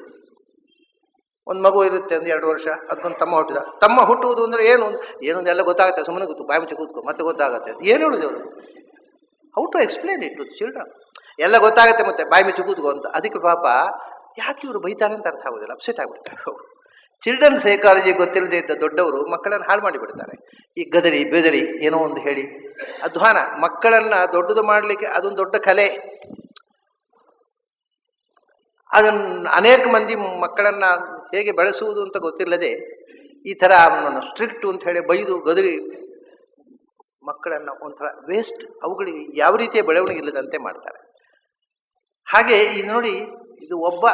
ಒಂದು ಮಗು ಇರುತ್ತೆ, 2 ವರ್ಷ, ಅದಕ್ಕೊಂದು ತಮ್ಮ ಹುಟ್ಟುವುದು ಅಂದರೆ ಏನೊಂದು ಎಲ್ಲ ಗೊತ್ತಾಗುತ್ತೆ. ಸುಮ್ಮನೆ ಬಾಯಿ ಮುಚ್ಚಿ ಕೂತ್ಕೊ, ಮತ್ತೆ ಗೊತ್ತಾಗುತ್ತೆ. ಏನು ಹೇಳುದು ಅವರು? How to explain it to children? ಎಲ್ಲ ಗೊತ್ತಾಗುತ್ತೆ, ಮತ್ತೆ ಬಾಯಿ ಮುಚ್ಚಿ ಕೂತ್ಕೋ ಅಂತ. ಅದಕ್ಕೆ ಪಾಪ ಯಾಕೆ ಇವರು ಬೈತಾರೆ ಅಂತ ಅರ್ಥ ಆಗೋದಿಲ್ಲ, ಅಪ್ಸೆಟ್ ಆಗಿಬಿಡ್ತಾರೆ. ಚಿಲ್ಡ್ರನ್ ಸೈಕಾಲಜಿ ಗೊತ್ತಿಲ್ಲದೆ ಇದ್ದ ದೊಡ್ಡವರು ಮಕ್ಕಳನ್ನು ಹಾಳು ಮಾಡಿಬಿಡ್ತಾರೆ. ಈ ಗದರಿ ಬೆದರಿ ಏನೋ ಒಂದು ಹೇಳಿ ಅಧ್ವಾನ ಮಕ್ಕಳನ್ನ ದೊಡ್ಡದು ಮಾಡಲಿಕ್ಕೆ ಅದೊಂದು ದೊಡ್ಡ ಕಲೆ. ಅದನ್ನು ಅನೇಕ ಮಂದಿ ಮಕ್ಕಳನ್ನ ಹೇಗೆ ಬೆಳೆಸುವುದು ಅಂತ ಗೊತ್ತಿಲ್ಲದೆ ಈ ಥರ ಅವನನ್ನು ಸ್ಟ್ರಿಕ್ಟ್ ಅಂತ ಹೇಳಿ ಬೈದು ಗದರಿ ಮಕ್ಕಳನ್ನು ಒಂಥರ ವೇಸ್ಟ್, ಅವುಗಳಿಗೆ ಯಾವ ರೀತಿಯ ಬೆಳವಣಿಗೆ ಇಲ್ಲದಂತೆ ಮಾಡ್ತಾರೆ. ಹಾಗೆ ಇದು ನೋಡಿ, ಇದು ಒಬ್ಬ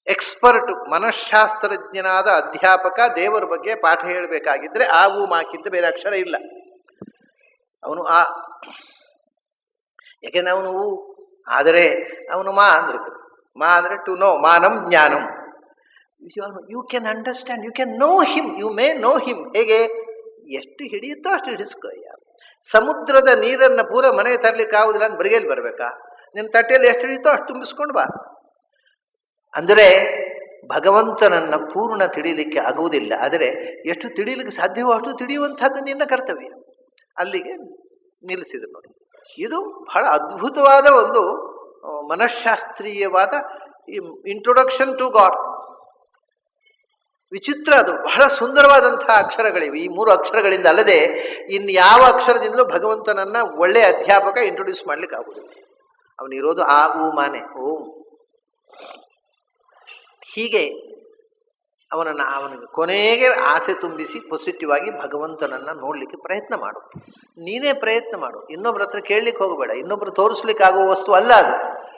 ಎಕ್ಸ್ಪರ್ಟ್ ಮನಃಶಾಸ್ತ್ರಜ್ಞನಾದ ಅಧ್ಯಾಪಕ ದೇವರ ಬಗ್ಗೆ ಪಾಠ ಹೇಳಬೇಕಾಗಿದ್ರೆ ಆ ಊ ಮಾಕಿಂತ ಬೇರೆ ಅಕ್ಷರ ಇಲ್ಲ. ಅವನು ಆ, ಯಾಕೆಂದ್ರೆ ಅವನು ಆದರೆ ಅವನು ಮಾ ಅಂದ್ರೆ ಮಾ ಅಂದ್ರೆ ಟು ನೋ, ಮಾನಂ ಜ್ಞಾನಂ. You can understand, you can know him, you may know him. ಹೇಗೆ? ಎಷ್ಟು ಹಿಡಿಯುತ್ತೋ ಅಷ್ಟು ಹಿಡಿಸ್ಕೊಯ್ಯ. ಸಮುದ್ರದ ನೀರನ್ನು ಪೂರ ಮನೆಗೆ ತರ್ಲಿಕ್ಕೆ ಆಗುದಿಲ್ಲ ಅಂತ ಬರಿಗೇಲಿ ಬರ್ಬೇಕಾ? ನಿನ್ನ ತಟ್ಟೆಯಲ್ಲಿ ಎಷ್ಟು ಹಿಡಿಯುತ್ತೋ ಅಷ್ಟು ತುಂಬಿಸ್ಕೊಂಡು ಬಾ. ಅಂದರೆ ಭಗವಂತನನ್ನ ಪೂರ್ಣ ತಿಳಿಲಿಕ್ಕೆ ಆಗುವುದಿಲ್ಲ, ಆದರೆ ಎಷ್ಟು ತಿಳಿಲಿಕ್ಕೆ ಸಾಧ್ಯವೋ ಅಷ್ಟು ತಿಳಿಯುವಂಥದ್ದು ನಿನ್ನ ಕರ್ತವ್ಯ. ಅಲ್ಲಿಗೆ ನಿಲ್ಲಿಸಿದ್ರು ನೋಡಿ. ಇದು ಬಹಳ ಅದ್ಭುತವಾದ ಒಂದು ಮನಃಶಾಸ್ತ್ರೀಯವಾದ ಇಂಟ್ರೊಡಕ್ಷನ್ ಟು ಗಾಡ್. ವಿಚಿತ್ರ, ಅದು ಬಹಳ ಸುಂದರವಾದಂತಹ ಅಕ್ಷರಗಳಿವೆ. ಈ 3 ಅಕ್ಷರಗಳಿಂದ ಅಲ್ಲದೆ ಇನ್ಯಾವ ಅಕ್ಷರದಿಂದಲೂ ಭಗವಂತನನ್ನ ಒಳ್ಳೆಯ ಅಧ್ಯಾಪಕ ಇಂಟ್ರೊಡ್ಯೂಸ್ ಮಾಡ್ಲಿಕ್ಕೆ ಆಗುದಿಲ್ಲ. ಅವನಿರೋದು ಆ ಊ ಮಾನೆ ಓಂ. ಹೀಗೆ ಅವನಿಗೆ ಕೊನೆಗೆ ಆಸೆ ತುಂಬಿಸಿ ಪಾಸಿಟಿವ್ ಆಗಿ ಭಗವಂತನನ್ನ ನೋಡ್ಲಿಕ್ಕೆ ಪ್ರಯತ್ನ ಮಾಡು. ನೀನೇ ಪ್ರಯತ್ನ ಮಾಡು, ಇನ್ನೊಬ್ರ ಹತ್ರ ಕೇಳಲಿಕ್ಕೆ ಹೋಗಬೇಡ. ಇನ್ನೊಬ್ರು ತೋರಿಸ್ಲಿಕ್ಕೆ ಆಗುವ ವಸ್ತು ಅಲ್ಲ ಅದು.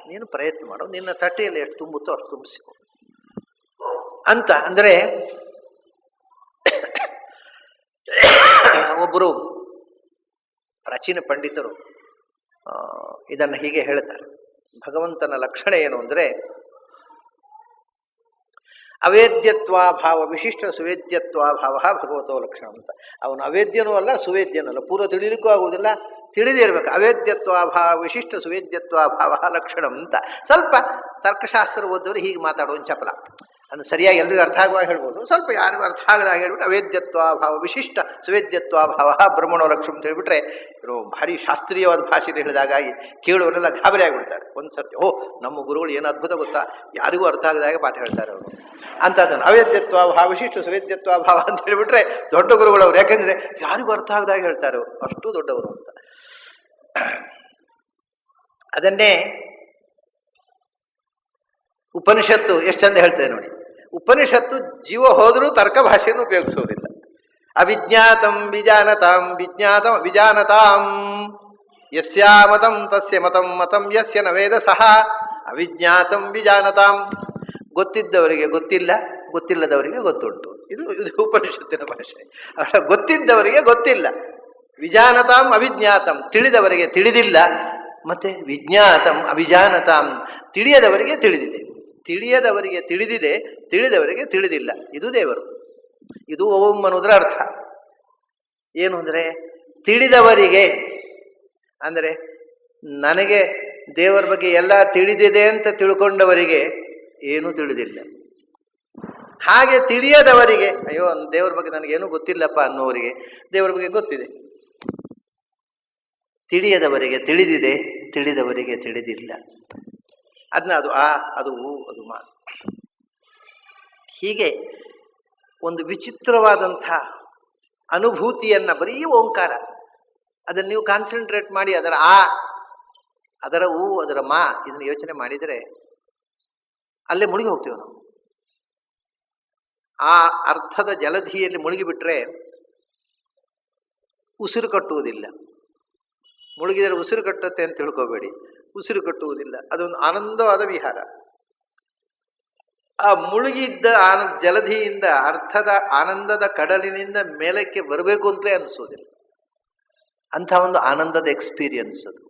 ನೀನು ಪ್ರಯತ್ನ ಮಾಡು, ನಿನ್ನ ತಟ್ಟೆಯಲ್ಲಿ ಎಷ್ಟು ತುಂಬುತ್ತೋ ಅಷ್ಟು ತುಂಬಿಸಿಕೊ ಅಂತ. ಅಂದರೆ ಒಬ್ಬರು ಪ್ರಾಚೀನ ಪಂಡಿತರು ಇದನ್ನು ಹೀಗೆ ಹೇಳ್ತಾರೆ. ಭಗವಂತನ ಲಕ್ಷಣ ಏನು ಅಂದರೆ ಅವೇದ್ಯತ್ವಾಭಾವ ವಿಶಿಷ್ಟ ಸುವೇದ್ಯತ್ವಾಭಾವ ಭಗವತೋ ಲಕ್ಷಣ ಅಂತ. ಅವನು ಅವೇದ್ಯನೂ ಅಲ್ಲ ಸುವೇದ್ಯನೂ ಅಲ್ಲ, ಪೂರ್ವ ತಿಳಿಲಿಕ್ಕೂ ಆಗುವುದಿಲ್ಲ, ತಿಳಿದೇ ಇರಬೇಕು. ಅವೇದ್ಯತ್ವಾಭಾವ ವಿಶಿಷ್ಟ ಸುವೇದ್ಯತ್ವಾಭಾವ ಲಕ್ಷಣ ಅಂತ. ಸ್ವಲ್ಪ ತರ್ಕಶಾಸ್ತ್ರ ಓದೋರು ಹೀಗೆ ಮಾತಾಡುವ ಚಪಲ, ಅದನ್ನು ಸರಿಯಾಗಿ ಎಲ್ರಿಗೂ ಅರ್ಥ ಆಗುವಾಗ ಹೇಳ್ಬೋದು. ಸ್ವಲ್ಪ ಯಾರಿಗೂ ಅರ್ಥ ಆಗದಾಗ ಹೇಳ್ಬಿಟ್ಟು ಅವೇದ್ಯತ್ವಾಭಾವ ವಿಶಿಷ್ಟ ಸುವೇದ್ಯತ್ವಾಭಾವ ಬ್ರಹ್ಮಣೋ ಲಕ್ಷಣ ಅಂತ ಹೇಳ್ಬಿಟ್ರೆ ಭಾರಿ ಶಾಸ್ತ್ರೀಯವಾದ ಭಾಷೆಯಲ್ಲಿ ಹೇಳಿದಾಗಾಗಿ ಕೇಳುವರೆಲ್ಲ ಗಾಬರಿ ಆಗಿಬಿಡ್ತಾರೆ. ಒಂದು ಸರ್ತಿ ನಮ್ಮ ಗುರುಗಳು ಏನು ಅದ್ಭುತ ಗೊತ್ತಾ, ಯಾರಿಗೂ ಅರ್ಥ ಆಗದಾಗ ಪಾಠ ಹೇಳ್ತಾರೆ ಅವರು ಅಂತದನ್ನು. ಅವೇದ್ಯತ್ವಾಭಾವ ವಿಶಿಷ್ಟ ಸುವೇದ್ಯತ್ವಾಭಾವ ಅಂತ ಹೇಳ್ಬಿಟ್ರೆ ದೊಡ್ಡ ಗುರುಗಳವರು, ಯಾಕೆಂದ್ರೆ ಯಾರಿಗೂ ಅರ್ಥ ಆಗದಾಗ ಹೇಳ್ತಾರೆ ಅವರು, ಅಷ್ಟು ದೊಡ್ಡವರು ಅಂತ. ಅದನ್ನೇ ಉಪನಿಷತ್ತು ಎಷ್ಟು ಚಂದ ಹೇಳ್ತೇವೆ ನೋಡಿ. ಉಪನಿಷತ್ತು ಜೀವ ಹೋದರೂ ತರ್ಕ ಭಾಷೆಯನ್ನು ಉಪಯೋಗಿಸುವುದಿಲ್ಲ. ಅವಿಜ್ಞಾತಂ ವಿಜಾನತಾಂ ವಿಜ್ಞಾತಂ ವಿಜಾನತಾಂ ಯಸ್ಯಾಮತಂ ತಸ್ಯ ಮತಂ ಮತಂ ಯಸ್ಯ ನ ವೇದ ಸಹ ಅವಿಜ್ಞಾತಂ ವಿಜಾನತಾಂ. ಗೊತ್ತಿದ್ದವರಿಗೆ ಗೊತ್ತಿಲ್ಲ, ಗೊತ್ತಿಲ್ಲದವರಿಗೆ ಗೊತ್ತುಂಟು. ಇದು ಉಪನಿಷತ್ತಿನ ಭಾಷೆ. ಗೊತ್ತಿದ್ದವರಿಗೆ ಗೊತ್ತಿಲ್ಲ, ವಿಜಾನತಾಂ ಅವಿಜ್ಞಾತಂ, ತಿಳಿದವರಿಗೆ ತಿಳಿದಿಲ್ಲ, ಮತ್ತೆ ವಿಜ್ಞಾತಂ ಅವಿಜಾನತಾಂ, ತಿಳಿಯದವರಿಗೆ ತಿಳಿದಿದೆ. ತಿಳಿಯದವರಿಗೆ ತಿಳಿದಿದೆ, ತಿಳಿದವರಿಗೆ ತಿಳಿದಿಲ್ಲ. ಇದು ದೇವರು. ಇದು ಓಂ ಅನ್ನೋದರ ಅರ್ಥ ಏನು ಅಂದರೆ ತಿಳಿದವರಿಗೆ ಅಂದರೆ ನನಗೆ ದೇವರ ಬಗ್ಗೆ ಎಲ್ಲ ತಿಳಿದಿದೆ ಅಂತ ತಿಳ್ಕೊಂಡವರಿಗೆ ಏನೂ ತಿಳಿದಿಲ್ಲ. ಹಾಗೆ ತಿಳಿಯದವರಿಗೆ ಅಯ್ಯೋ ದೇವರ ಬಗ್ಗೆ ನನಗೇನೂ ಗೊತ್ತಿಲ್ಲಪ್ಪ ಅನ್ನೋವರಿಗೆ ದೇವರ ಬಗ್ಗೆ ಗೊತ್ತಿದೆ. ತಿಳಿಯದವರಿಗೆ ತಿಳಿದಿದೆ, ತಿಳಿದವರಿಗೆ ತಿಳಿದಿಲ್ಲ. ಅದನ್ನ ಅದು ಅದು ಮಾ. ಹೀಗೆ ಒಂದು ವಿಚಿತ್ರವಾದಂಥ ಅನುಭೂತಿಯನ್ನ ಬರೀ ಓಂಕಾರ, ಅದನ್ನು ನೀವು ಕಾನ್ಸಂಟ್ರೇಟ್ ಮಾಡಿ ಅದರ ಅದರ ಅದರ ಮಾ ಇದನ್ನು ಯೋಚನೆ ಮಾಡಿದರೆ ಅಲ್ಲೇ ಮುಳುಗಿ ಹೋಗ್ತೀವಿ ನಾವು. ಆ ಅರ್ಥದ ಜಲಧಿಯಲ್ಲಿ ಮುಳುಗಿಬಿಟ್ರೆ ಉಸಿರು ಕಟ್ಟುವುದಿಲ್ಲ. ಮುಳುಗಿದರೆ ಉಸಿರು ಕಟ್ಟುತ್ತೆ ಅಂತ ತಿಳ್ಕೋಬೇಡಿ, ಉಸಿರು ಕಟ್ಟುವುದಿಲ್ಲ. ಅದೊಂದು ಆನಂದವಾದ ವಿಹಾರ. ಆ ಮುಳುಗಿದ್ದ ಜಲಧಿಯಿಂದ ಅರ್ಥದ ಆನಂದದ ಕಡಲಿನಿಂದ ಮೇಲಕ್ಕೆ ಬರಬೇಕು ಅಂತಲೇ ಅನಿಸೋದಿಲ್ಲ. ಅಂಥ ಒಂದು ಆನಂದದ ಎಕ್ಸ್ಪೀರಿಯನ್ಸ್ ಅದು.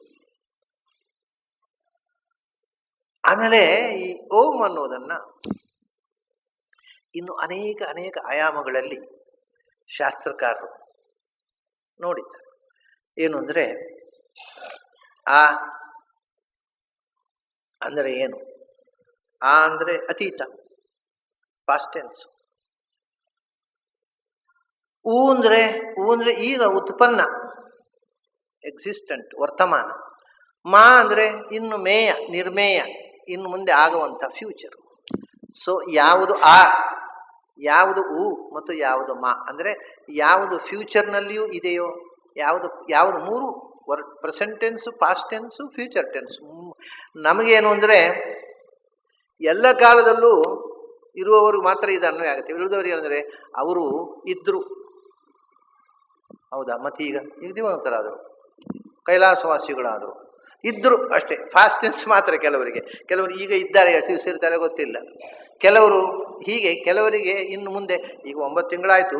ಆಮೇಲೆ ಈ ಓಂ ಅನ್ನೋದನ್ನ ಇನ್ನು ಅನೇಕ ಅನೇಕ ಆಯಾಮಗಳಲ್ಲಿ ಶಾಸ್ತ್ರಕಾರರು ನೋಡಿದ್ದಾರೆ. ಏನು ಅಂದರೆ ಅಂದರೆ ಏನು? ಅಂದರೆ ಅತೀತ, ಪಾಸ್ಟ್ ಟೆನ್ಸ್. ಊ ಅಂದ್ರೆ ಈಗ ಉತ್ಪನ್ನ, ಎಕ್ಸಿಸ್ಟೆಂಟ್, ವರ್ತಮಾನ. ಮಾ ಅಂದ್ರೆ ಇನ್ನು ಮೇಯ, ನಿರ್ಮೇಯ, ಇನ್ನು ಮುಂದೆ ಆಗುವಂಥ ಫ್ಯೂಚರ್. ಸೊ ಯಾವುದು ಯಾವುದು ಊ ಮತ್ತು ಯಾವುದು ಮಾ ಅಂದರೆ ಯಾವುದು ಫ್ಯೂಚರ್ನಲ್ಲಿಯೂ ಇದೆಯೋ, ಯಾವುದು ಮೂರು present tens, past tens, future tens. ನಮಗೇನು ಅಂದರೆ ಎಲ್ಲ ಕಾಲದಲ್ಲೂ ಇರುವವರಿಗೆ ಮಾತ್ರ ಇದು ಅನ್ವಯ ಆಗುತ್ತೆ. ಇರುವುದವರಿಗೆ ಏನಂದರೆ ಅವರು ಇದ್ರು, ಹೌದಾ, ಮತ್ತೀಗ ಈಗ ದಿವಂತರಾದರು, ಕೈಲಾಸವಾಸಿಗಳಾದರು, ಇದ್ರು ಅಷ್ಟೇ. ಫಾಸ್ಟ್ ಟೆನ್ಸ್ ಮಾತ್ರ ಕೆಲವರಿಗೆ, ಕೆಲವರು ಈಗ ಇದ್ದಾರೆ, ಸೇರ್ತಾರೆ ಗೊತ್ತಿಲ್ಲ. ಕೆಲವರು ಹೀಗೆ, ಕೆಲವರಿಗೆ ಇನ್ನು ಮುಂದೆ, ಈಗ 9 ತಿಂಗಳಾಯಿತು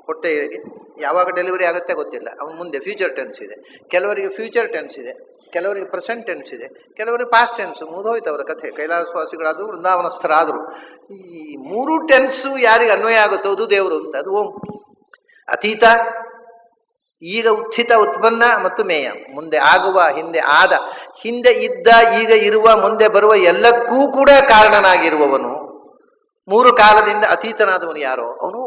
ಹೊಟ್ಟೆಗೆ, ಯಾವಾಗ ಡೆಲಿವರಿ ಆಗುತ್ತೆ ಗೊತ್ತಿಲ್ಲ, ಅವನು ಮುಂದೆ ಫ್ಯೂಚರ್ ಟೆನ್ಸ್ ಇದೆ. ಕೆಲವರಿಗೆ ಫ್ಯೂಚರ್ ಟೆನ್ಸ್ ಇದೆ, ಕೆಲವರಿಗೆ ಪ್ರೆಸೆಂಟ್ ಟೆನ್ಸ್ ಇದೆ, ಕೆಲವರಿಗೆ ಪಾಸ್ಟ್ ಟೆನ್ಸ್. ಮುಗಿದೋಯ್ತು ಅವರ ಕಥೆ. ಕೈಲಾಸವಾಸಿಗಳಾದರೂ, ವೃಂದಾವನಸ್ಥರಾದರು. ಈ 3 ಟೆನ್ಸು ಯಾರಿಗೆ ಅನ್ವಯ ಆಗುತ್ತೋ ಅದು ದೇವರು ಅಂತ. ಅದು ಓಂ. ಅತೀತ, ಈಗ ಉತ್ಥಿತ, ಉತ್ಪನ್ನ ಮತ್ತು ಮೇಯ. ಮುಂದೆ ಆಗುವ, ಹಿಂದೆ ಆದ, ಹಿಂದೆ ಇದ್ದ, ಈಗ ಇರುವ, ಮುಂದೆ ಬರುವ ಎಲ್ಲಕ್ಕೂ ಕೂಡ ಕಾರಣನಾಗಿರುವವನು. 3 ಕಾಲದಿಂದ ಅತೀತನಾದವನು ಯಾರೋ ಅವನು.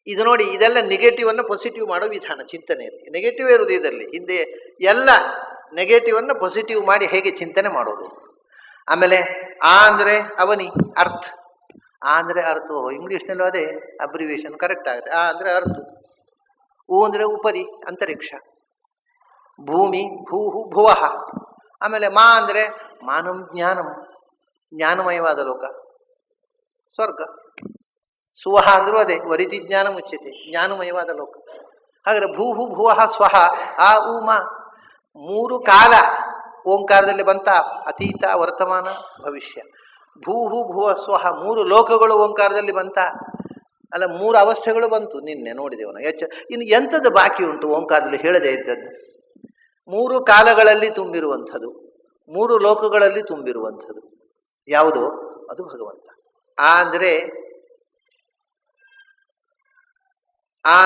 ಇದು ನೋಡಿ, ಇದೆಲ್ಲ ನೆಗೆಟಿವ್ ಅನ್ನು ಪಾಸಿಟಿವ್ ಮಾಡೋ ವಿಧಾನ ಚಿಂತನೆಯಲ್ಲಿ. ನೆಗೆಟಿವ್ ಇರುವುದು ಇದರಲ್ಲಿ, ಹಿಂದೆ ಎಲ್ಲ ನೆಗೆಟಿವ್ ಅನ್ನು ಪಾಸಿಟಿವ್ ಮಾಡಿ ಹೇಗೆ ಚಿಂತನೆ ಮಾಡೋದು. ಆಮೇಲೆ ಆ ಅಂದರೆ ಅವನಿ, ಅರ್ಥ. ಆ ಅಂದರೆ ಅರ್ಥ. ಇಂಗ್ಲೀಷ್ನಲ್ಲೂ ಅದೇ ಅಬ್ರಿವೇಷನ್ ಕರೆಕ್ಟ್ ಆಗುತ್ತೆ. ಆ ಅಂದರೆ ಅರ್ಥ. ಉ ಅಂದರೆ ಉಪರಿ, ಅಂತರಿಕ್ಷ, ಭೂಮಿ, ಭೂಹು, ಭುವಃ. ಆಮೇಲೆ ಮಾ ಅಂದರೆ ಮಾನಂ, ಜ್ಞಾನಂ, ಜ್ಞಾನಮಯವಾದ ಲೋಕ, ಸ್ವರ್ಗ. ಸುವಹ ಅಂದ್ರೂ ಅದೇ, ವರಿತಿ ಜ್ಞಾನ ಮುಚ್ಯತೆ, ಜ್ಞಾನಮಯವಾದ ಲೋಕ. ಹಾಗಾದ್ರೆ ಭೂಹು, ಭುವಃ, ಸ್ವಹ, ಆ ಉ ಮಾ. 3 ಕಾಲ ಓಂಕಾರದಲ್ಲಿ ಬಂತ, ಅತೀತ, ವರ್ತಮಾನ, ಭವಿಷ್ಯ. ಭೂಹು, ಭುವ, ಸ್ವಹ 3 ಲೋಕಗಳು ಓಂಕಾರದಲ್ಲಿ ಬಂತ. ಅಲ್ಲ, 3 ಅವಸ್ಥೆಗಳು ಬಂತು, ನಿನ್ನೆ ನೋಡಿದೆವನು. ಇನ್ನು ಎಂಥದ್ದು ಬಾಕಿ ಉಂಟು ಓಂಕಾರದಲ್ಲಿ ಹೇಳದೇ ಇದ್ದದ್ದು? 3 ಕಾಲಗಳಲ್ಲಿ ತುಂಬಿರುವಂಥದ್ದು, 3 ಲೋಕಗಳಲ್ಲಿ ತುಂಬಿರುವಂಥದ್ದು ಯಾವುದು? ಅದು ಭಗವಂತ. ಆ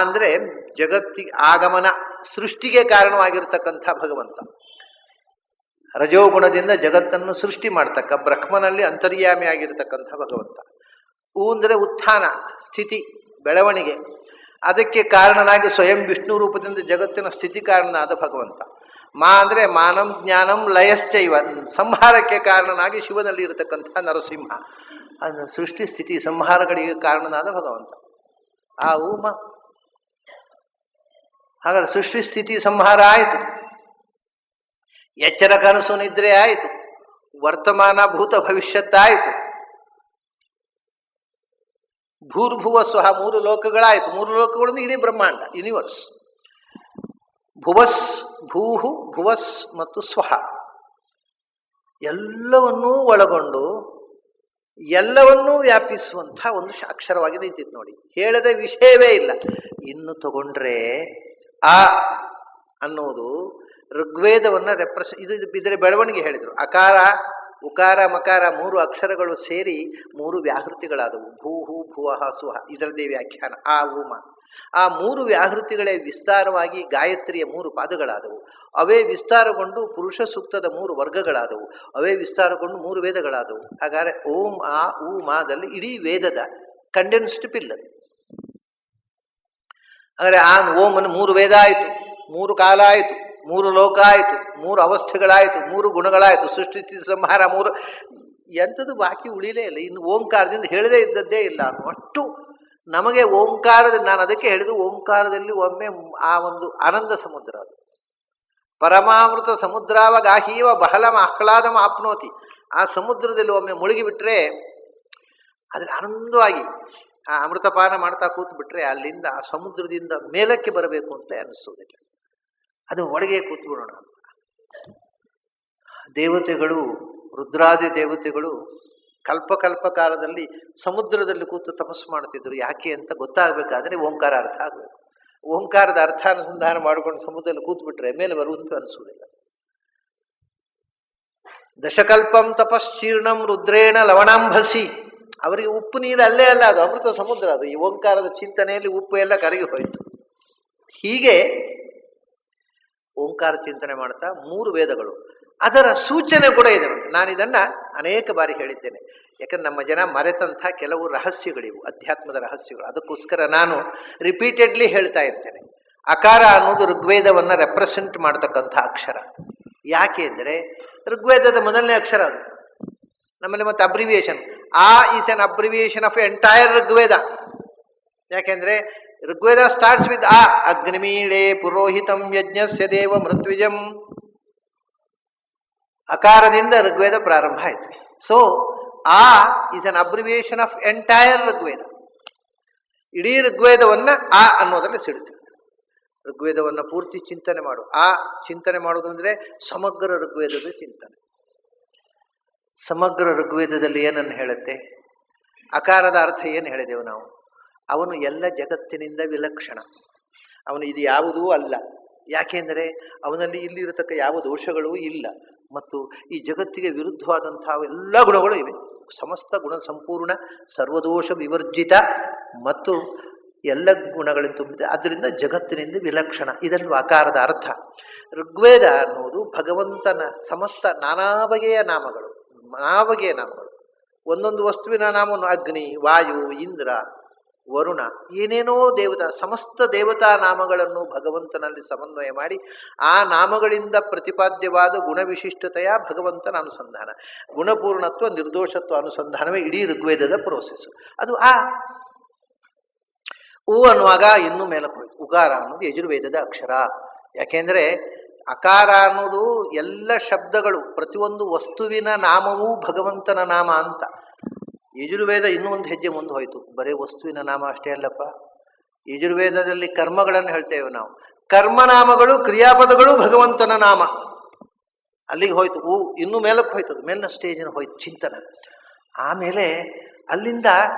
ಅಂದರೆ ಜಗತ್ತಿಗೆ ಆಗಮನ, ಸೃಷ್ಟಿಗೆ ಕಾರಣವಾಗಿರ್ತಕ್ಕಂಥ ಭಗವಂತ. ರಜೋಗುಣದಿಂದ ಜಗತ್ತನ್ನು ಸೃಷ್ಟಿ ಮಾಡ್ತಕ್ಕ, ಬ್ರಹ್ಮನಲ್ಲಿ ಅಂತರ್ಯಾಮಿ ಆಗಿರ್ತಕ್ಕಂಥ ಭಗವಂತ. ಉ ಅಂದರೆ ಉತ್ಥಾನ, ಸ್ಥಿತಿ, ಬೆಳವಣಿಗೆ. ಅದಕ್ಕೆ ಕಾರಣನಾಗಿ ಸ್ವಯಂ ವಿಷ್ಣು ರೂಪದಿಂದ ಜಗತ್ತಿನ ಸ್ಥಿತಿ ಕಾರಣನಾದ ಭಗವಂತ. ಮಾ ಅಂದರೆ ಮಾನಂ, ಜ್ಞಾನಂ, ಲಯಶ್ಚೈವ, ಸಂಹಾರಕ್ಕೆ ಕಾರಣನಾಗಿ ಶಿವನಲ್ಲಿ ಇರತಕ್ಕಂಥ ನರಸಿಂಹ. ಅದು ಸೃಷ್ಟಿ, ಸ್ಥಿತಿ, ಸಂಹಾರಗಳಿಗೆ ಕಾರಣನಾದ ಭಗವಂತ. ಆ ಉಮ. ಹಾಗಾದ್ರೆ ಸೃಷ್ಟಿ, ಸ್ಥಿತಿ, ಸಂಹಾರ ಆಯಿತು. ಎಚ್ಚರ, ಕನಸು, ನಿದ್ರೆ ಆಯಿತು. ವರ್ತಮಾನ, ಭೂತ, ಭವಿಷ್ಯತ್ತಾಯಿತು. ಭೂರ್ಭುವ ಸ್ವಹ 3 ಲೋಕಗಳಾಯಿತು. 3 ಲೋಕಗಳನ್ನು ಇಡೀ ಬ್ರಹ್ಮಾಂಡ, ಯೂನಿವರ್ಸ್. ಭುವಸ್, ಭೂಹು, ಭುವಸ್ ಮತ್ತು ಸ್ವಹ ಎಲ್ಲವನ್ನೂ ಒಳಗೊಂಡು ಎಲ್ಲವನ್ನೂ ವ್ಯಾಪಿಸುವಂಥ ಒಂದು ಅಕ್ಷರವಾಗಿ ನಿಂತಿತ್ತು ನೋಡಿ. ಹೇಳದ ವಿಷಯವೇ ಇಲ್ಲ. ಇನ್ನು ತಗೊಂಡ್ರೆ ಆ ಅನ್ನೋದು ಋಗ್ವೇದವನ್ನ ಇದರ ಬೆಳವಣಿಗೆ ಹೇಳಿದರು. ಅಕಾರ, ಉಕಾರ, ಮಕಾರ 3 ಅಕ್ಷರಗಳು ಸೇರಿ 3 ವ್ಯಾಹೃತಿಗಳಾದವು. ಭೂಹು, ಭುವಃ, ಸುಹ. ಇದರದೇ ವ್ಯಾಖ್ಯಾನ ಆ ಉಮ. ಆ 3 ವ್ಯಾಹೃತಿಗಳೇ ವಿಸ್ತಾರವಾಗಿ ಗಾಯತ್ರಿಯ 3 ಪಾದಗಳಾದವು. ಅವೇ ವಿಸ್ತಾರಗೊಂಡು ಪುರುಷ ಸೂಕ್ತದ 3 ವರ್ಗಗಳಾದವು. ಅವೇ ವಿಸ್ತಾರಗೊಂಡು 3 ವೇದಗಳಾದವು. ಹಾಗಾದರೆ ಓಂ, ಆ, ಉ, ಮಾದಲ್ಲಿ ಇಡೀ ವೇದದ ಕಂಡೆನ್ಸ್ಡ್ ಪಿಲ್. ಹಾಗಾದರೆ ಆ ಓಮನ್ನು 3 ವೇದ ಆಯಿತು, 3 ಕಾಲ ಆಯಿತು, 3 ಲೋಕ ಆಯಿತು, 3 ಅವಸ್ಥೆಗಳಾಯಿತು, 3 ಗುಣಗಳಾಯಿತು, ಸೃಷ್ಟಿ, ಸಂಹಾರ 3. ಎಂಥದ್ದು ಬಾಕಿ ಉಳಿಲೇ ಇಲ್ಲ. ಇನ್ನು ಓಂಕಾರದಿಂದ ಹೇಳದೇ ಇದ್ದದ್ದೇ ಇಲ್ಲ ಅನ್ನುವಷ್ಟು ನಮಗೆ ಓಂಕಾರದಲ್ಲಿ, ನಾನು ಅದಕ್ಕೆ ಹೇಳಿದ್ದು, ಓಂಕಾರದಲ್ಲಿ ಒಮ್ಮೆ ಆ ಒಂದು ಆನಂದ ಸಮುದ್ರ, ಅದು ಪರಮಾಮೃತ ಸಮುದ್ರಾವಗಾಹೀವ ಬಹಳಮ ಆಹ್ಲಾದಮ ಆಪ್ನೋತಿ. ಆ ಸಮುದ್ರದಲ್ಲಿ ಒಮ್ಮೆ ಮುಳುಗಿಬಿಟ್ರೆ ಅದ್ರಲ್ಲಿ ಆನಂದವಾಗಿ ಆ ಅಮೃತಪಾನ ಮಾಡ್ತಾ ಕೂತು ಬಿಟ್ರೆ ಅಲ್ಲಿಂದ ಆ ಸಮುದ್ರದಿಂದ ಮೇಲಕ್ಕೆ ಬರಬೇಕು ಅಂತ ಅನಿಸೋದಿಲ್ಲ. ಅದು ಒಳಗೆ ಕೂತ್ಬಿಡೋಣ ಅಂತ. ದೇವತೆಗಳು, ರುದ್ರಾದಿ ದೇವತೆಗಳು ಕಲ್ಪ ಕಾಲದಲ್ಲಿ ಸಮುದ್ರದಲ್ಲಿ ಕೂತು ತಪಸ್ಸು ಮಾಡ್ತಿದ್ರು. ಯಾಕೆ ಅಂತ ಗೊತ್ತಾಗಬೇಕಾದ್ರೆ ಓಂಕಾರ ಅರ್ಥ ಆಗಬೇಕು. ಓಂಕಾರದ ಅರ್ಥಾನುಸಂಧಾನ ಮಾಡಿಕೊಂಡು ಸಮುದ್ರದಲ್ಲಿ ಕೂತ್ಬಿಟ್ರೆ ಮೇಲೆ ಬರುವಂತ ಅನಿಸುವುದಿಲ್ಲ. ದಶಕಲ್ಪಂ ತಪಶ್ಚೀರ್ಣಂ ರುದ್ರೇಣ ಲವಣಾಂಭಸಿ. ಅವರಿಗೆ ಉಪ್ಪು ನೀರು ಅಲ್ಲೇ ಅಲ್ಲ, ಅದು ಅಮೃತ ಸಮುದ್ರ. ಅದು ಈ ಓಂಕಾರದ ಚಿಂತನೆಯಲ್ಲಿ ಉಪ್ಪು ಎಲ್ಲ ಕರಗಿ ಹೋಯಿತು. ಹೀಗೆ ಓಂಕಾರ ಚಿಂತನೆ ಮಾಡ್ತಾ 3 ವೇದಗಳು, ಅದರ ಸೂಚನೆ ಕೂಡ ಇದೆ. ನಾನು ಇದನ್ನ ಅನೇಕ ಬಾರಿ ಹೇಳಿದ್ದೇನೆ. ಯಾಕಂದ್ರೆ ನಮ್ಮ ಜನ ಮರೆತಂಥ ಕೆಲವು ರಹಸ್ಯಗಳಿವು, ಅಧ್ಯಾತ್ಮದ ರಹಸ್ಯಗಳು. ಅದಕ್ಕೋಸ್ಕರ ನಾನು ರಿಪೀಟೆಡ್ಲಿ ಹೇಳ್ತಾ ಇರ್ತೇನೆ. ಅಕಾರ ಅನ್ನೋದು ಋಗ್ವೇದವನ್ನ ರೆಪ್ರೆಸೆಂಟ್ ಮಾಡ್ತಕ್ಕಂಥ ಅಕ್ಷರ. ಯಾಕೆ ಅಂದರೆ ಋಗ್ವೇದದ ಮೊದಲನೇ ಅಕ್ಷರ ಅದು. ನಮ್ಮಲ್ಲಿ ಮತ್ತೆ ಅಬ್ರಿವಿಯೇಷನ್, ಆ is an abbreviation of entire Rigveda. ಯಾಕೆಂದ್ರೆ ಋಗ್ವೇದ ಸ್ಟಾರ್ಟ್ಸ್ ವಿತ್ ಆ ಅಗ್ನಿಮೀಳೆ ಪುರೋಹಿತಂ ಯಜ್ಞಸ್ಯ ದೇವ ಮೃತ್ವಿಜಂ. ಅಕಾರದಿಂದ ಋಗ್ವೇದ ಪ್ರಾರಂಭ ಆಯ್ತು. ಸೊ ಆ is an abbreviation of entire Rigveda. ಇಡೀ ಋಗ್ವೇದವನ್ನ ಆ ಅನ್ನೋದ್ರಲ್ಲಿ ಸಿಡುತ್ತೆ. ಋಗ್ವೇದವನ್ನ ಪೂರ್ತಿ ಚಿಂತನೆ ಮಾಡು. ಆ ಚಿಂತನೆ ಮಾಡುವುದು ಅಂದ್ರೆ ಸಮಗ್ರ ಋಗ್ವೇದದ ಚಿಂತನೆ. ಸಮಗ್ರ ಋಗ್ವೇದದಲ್ಲಿ ಏನನ್ನು ಹೇಳುತ್ತೆ? ಅಕಾರದ ಅರ್ಥ ಏನು ಹೇಳಿದೆವು ನಾವು? ಅವನು ಎಲ್ಲ ಜಗತ್ತಿನಿಂದ ವಿಲಕ್ಷಣ. ಅವನು ಇದು ಯಾವುದೂ ಅಲ್ಲ. ಯಾಕೆಂದರೆ ಅವನಲ್ಲಿ ಇಲ್ಲಿರತಕ್ಕ ಯಾವ ದೋಷಗಳೂ ಇಲ್ಲ, ಮತ್ತು ಈ ಜಗತ್ತಿಗೆ ವಿರುದ್ಧವಾದಂತಹ ಎಲ್ಲ ಗುಣಗಳು ಇವೆ. ಸಮಸ್ತ ಗುಣ ಸಂಪೂರ್ಣ, ಸರ್ವದೋಷ ವಿವರ್ಜಿತ ಮತ್ತು ಎಲ್ಲ ಗುಣಗಳಿಂದ ತುಂಬಿದೆ. ಅದರಿಂದ ಜಗತ್ತಿನಿಂದ ವಿಲಕ್ಷಣ. ಇದನ್ನು ಅಕಾರದ ಅರ್ಥ. ಋಗ್ವೇದ ಅನ್ನುವುದು ಭಗವಂತನ ಸಮಸ್ತ ನಾನಾ ಬಗೆಯ ನಾಮಗಳು. ಒಂದೊಂದು ವಸ್ತುವಿನ ನಾಮವನ್ನು ಅಗ್ನಿ, ವಾಯು, ಇಂದ್ರ, ವರುಣ, ಏನೇನೋ ದೇವತಾ, ಸಮಸ್ತ ದೇವತಾ ನಾಮಗಳನ್ನು ಭಗವಂತನಲ್ಲಿ ಸಮನ್ವಯ ಮಾಡಿ ಆ ನಾಮಗಳಿಂದ ಪ್ರತಿಪಾದ್ಯವಾದ ಗುಣವಿಶಿಷ್ಟತೆಯ ಭಗವಂತನ ಅನುಸಂಧಾನ, ಗುಣಪೂರ್ಣತ್ವ ನಿರ್ದೋಷತ್ವ ಅನುಸಂಧಾನವೇ ಇಡೀ ಋಗ್ವೇದದ ಪ್ರೋಸೆಸ್. ಅದು ಆ ಉ ಅನ್ನುವಾಗ ಇನ್ನೂ ಮೇಲಕ್ಕೆ ಹೋಯ್ತು. ಉಕಾರ ಅನ್ನೋದು ಯಜುರ್ವೇದದ ಅಕ್ಷರ. ಯಾಕೆಂದ್ರೆ ಅಕಾರ ಅನ್ನೋದು ಎಲ್ಲ ಶಬ್ದಗಳು, ಪ್ರತಿಯೊಂದು ವಸ್ತುವಿನ ನಾಮವೂ ಭಗವಂತನ ನಾಮ ಅಂತ. ಯಜುರ್ವೇದ ಇನ್ನೂ ಒಂದು ಹೆಜ್ಜೆ ಮುಂದೆ ಹೋಯ್ತು. ಬರೀ ವಸ್ತುವಿನ ನಾಮ ಅಷ್ಟೇ ಅಲ್ಲಪ್ಪ. ಯಜುರ್ವೇದದಲ್ಲಿ ಕರ್ಮಗಳನ್ನು ಹೇಳ್ತೇವೆ ನಾವು. ಕರ್ಮನಾಮಗಳು, ಕ್ರಿಯಾಪದಗಳು ಭಗವಂತನ ನಾಮ. ಅಲ್ಲಿಗೆ ಹೋಯ್ತು. ಇನ್ನೂ ಮೇಲಕ್ಕೆ ಹೋಯ್ತದು, ಮೇಲಿನ ಸ್ಟೇಜಿನ ಹೋಯ್ತು ಚಿಂತನ. ಆಮೇಲೆ ಅಲ್ಲಿಂದ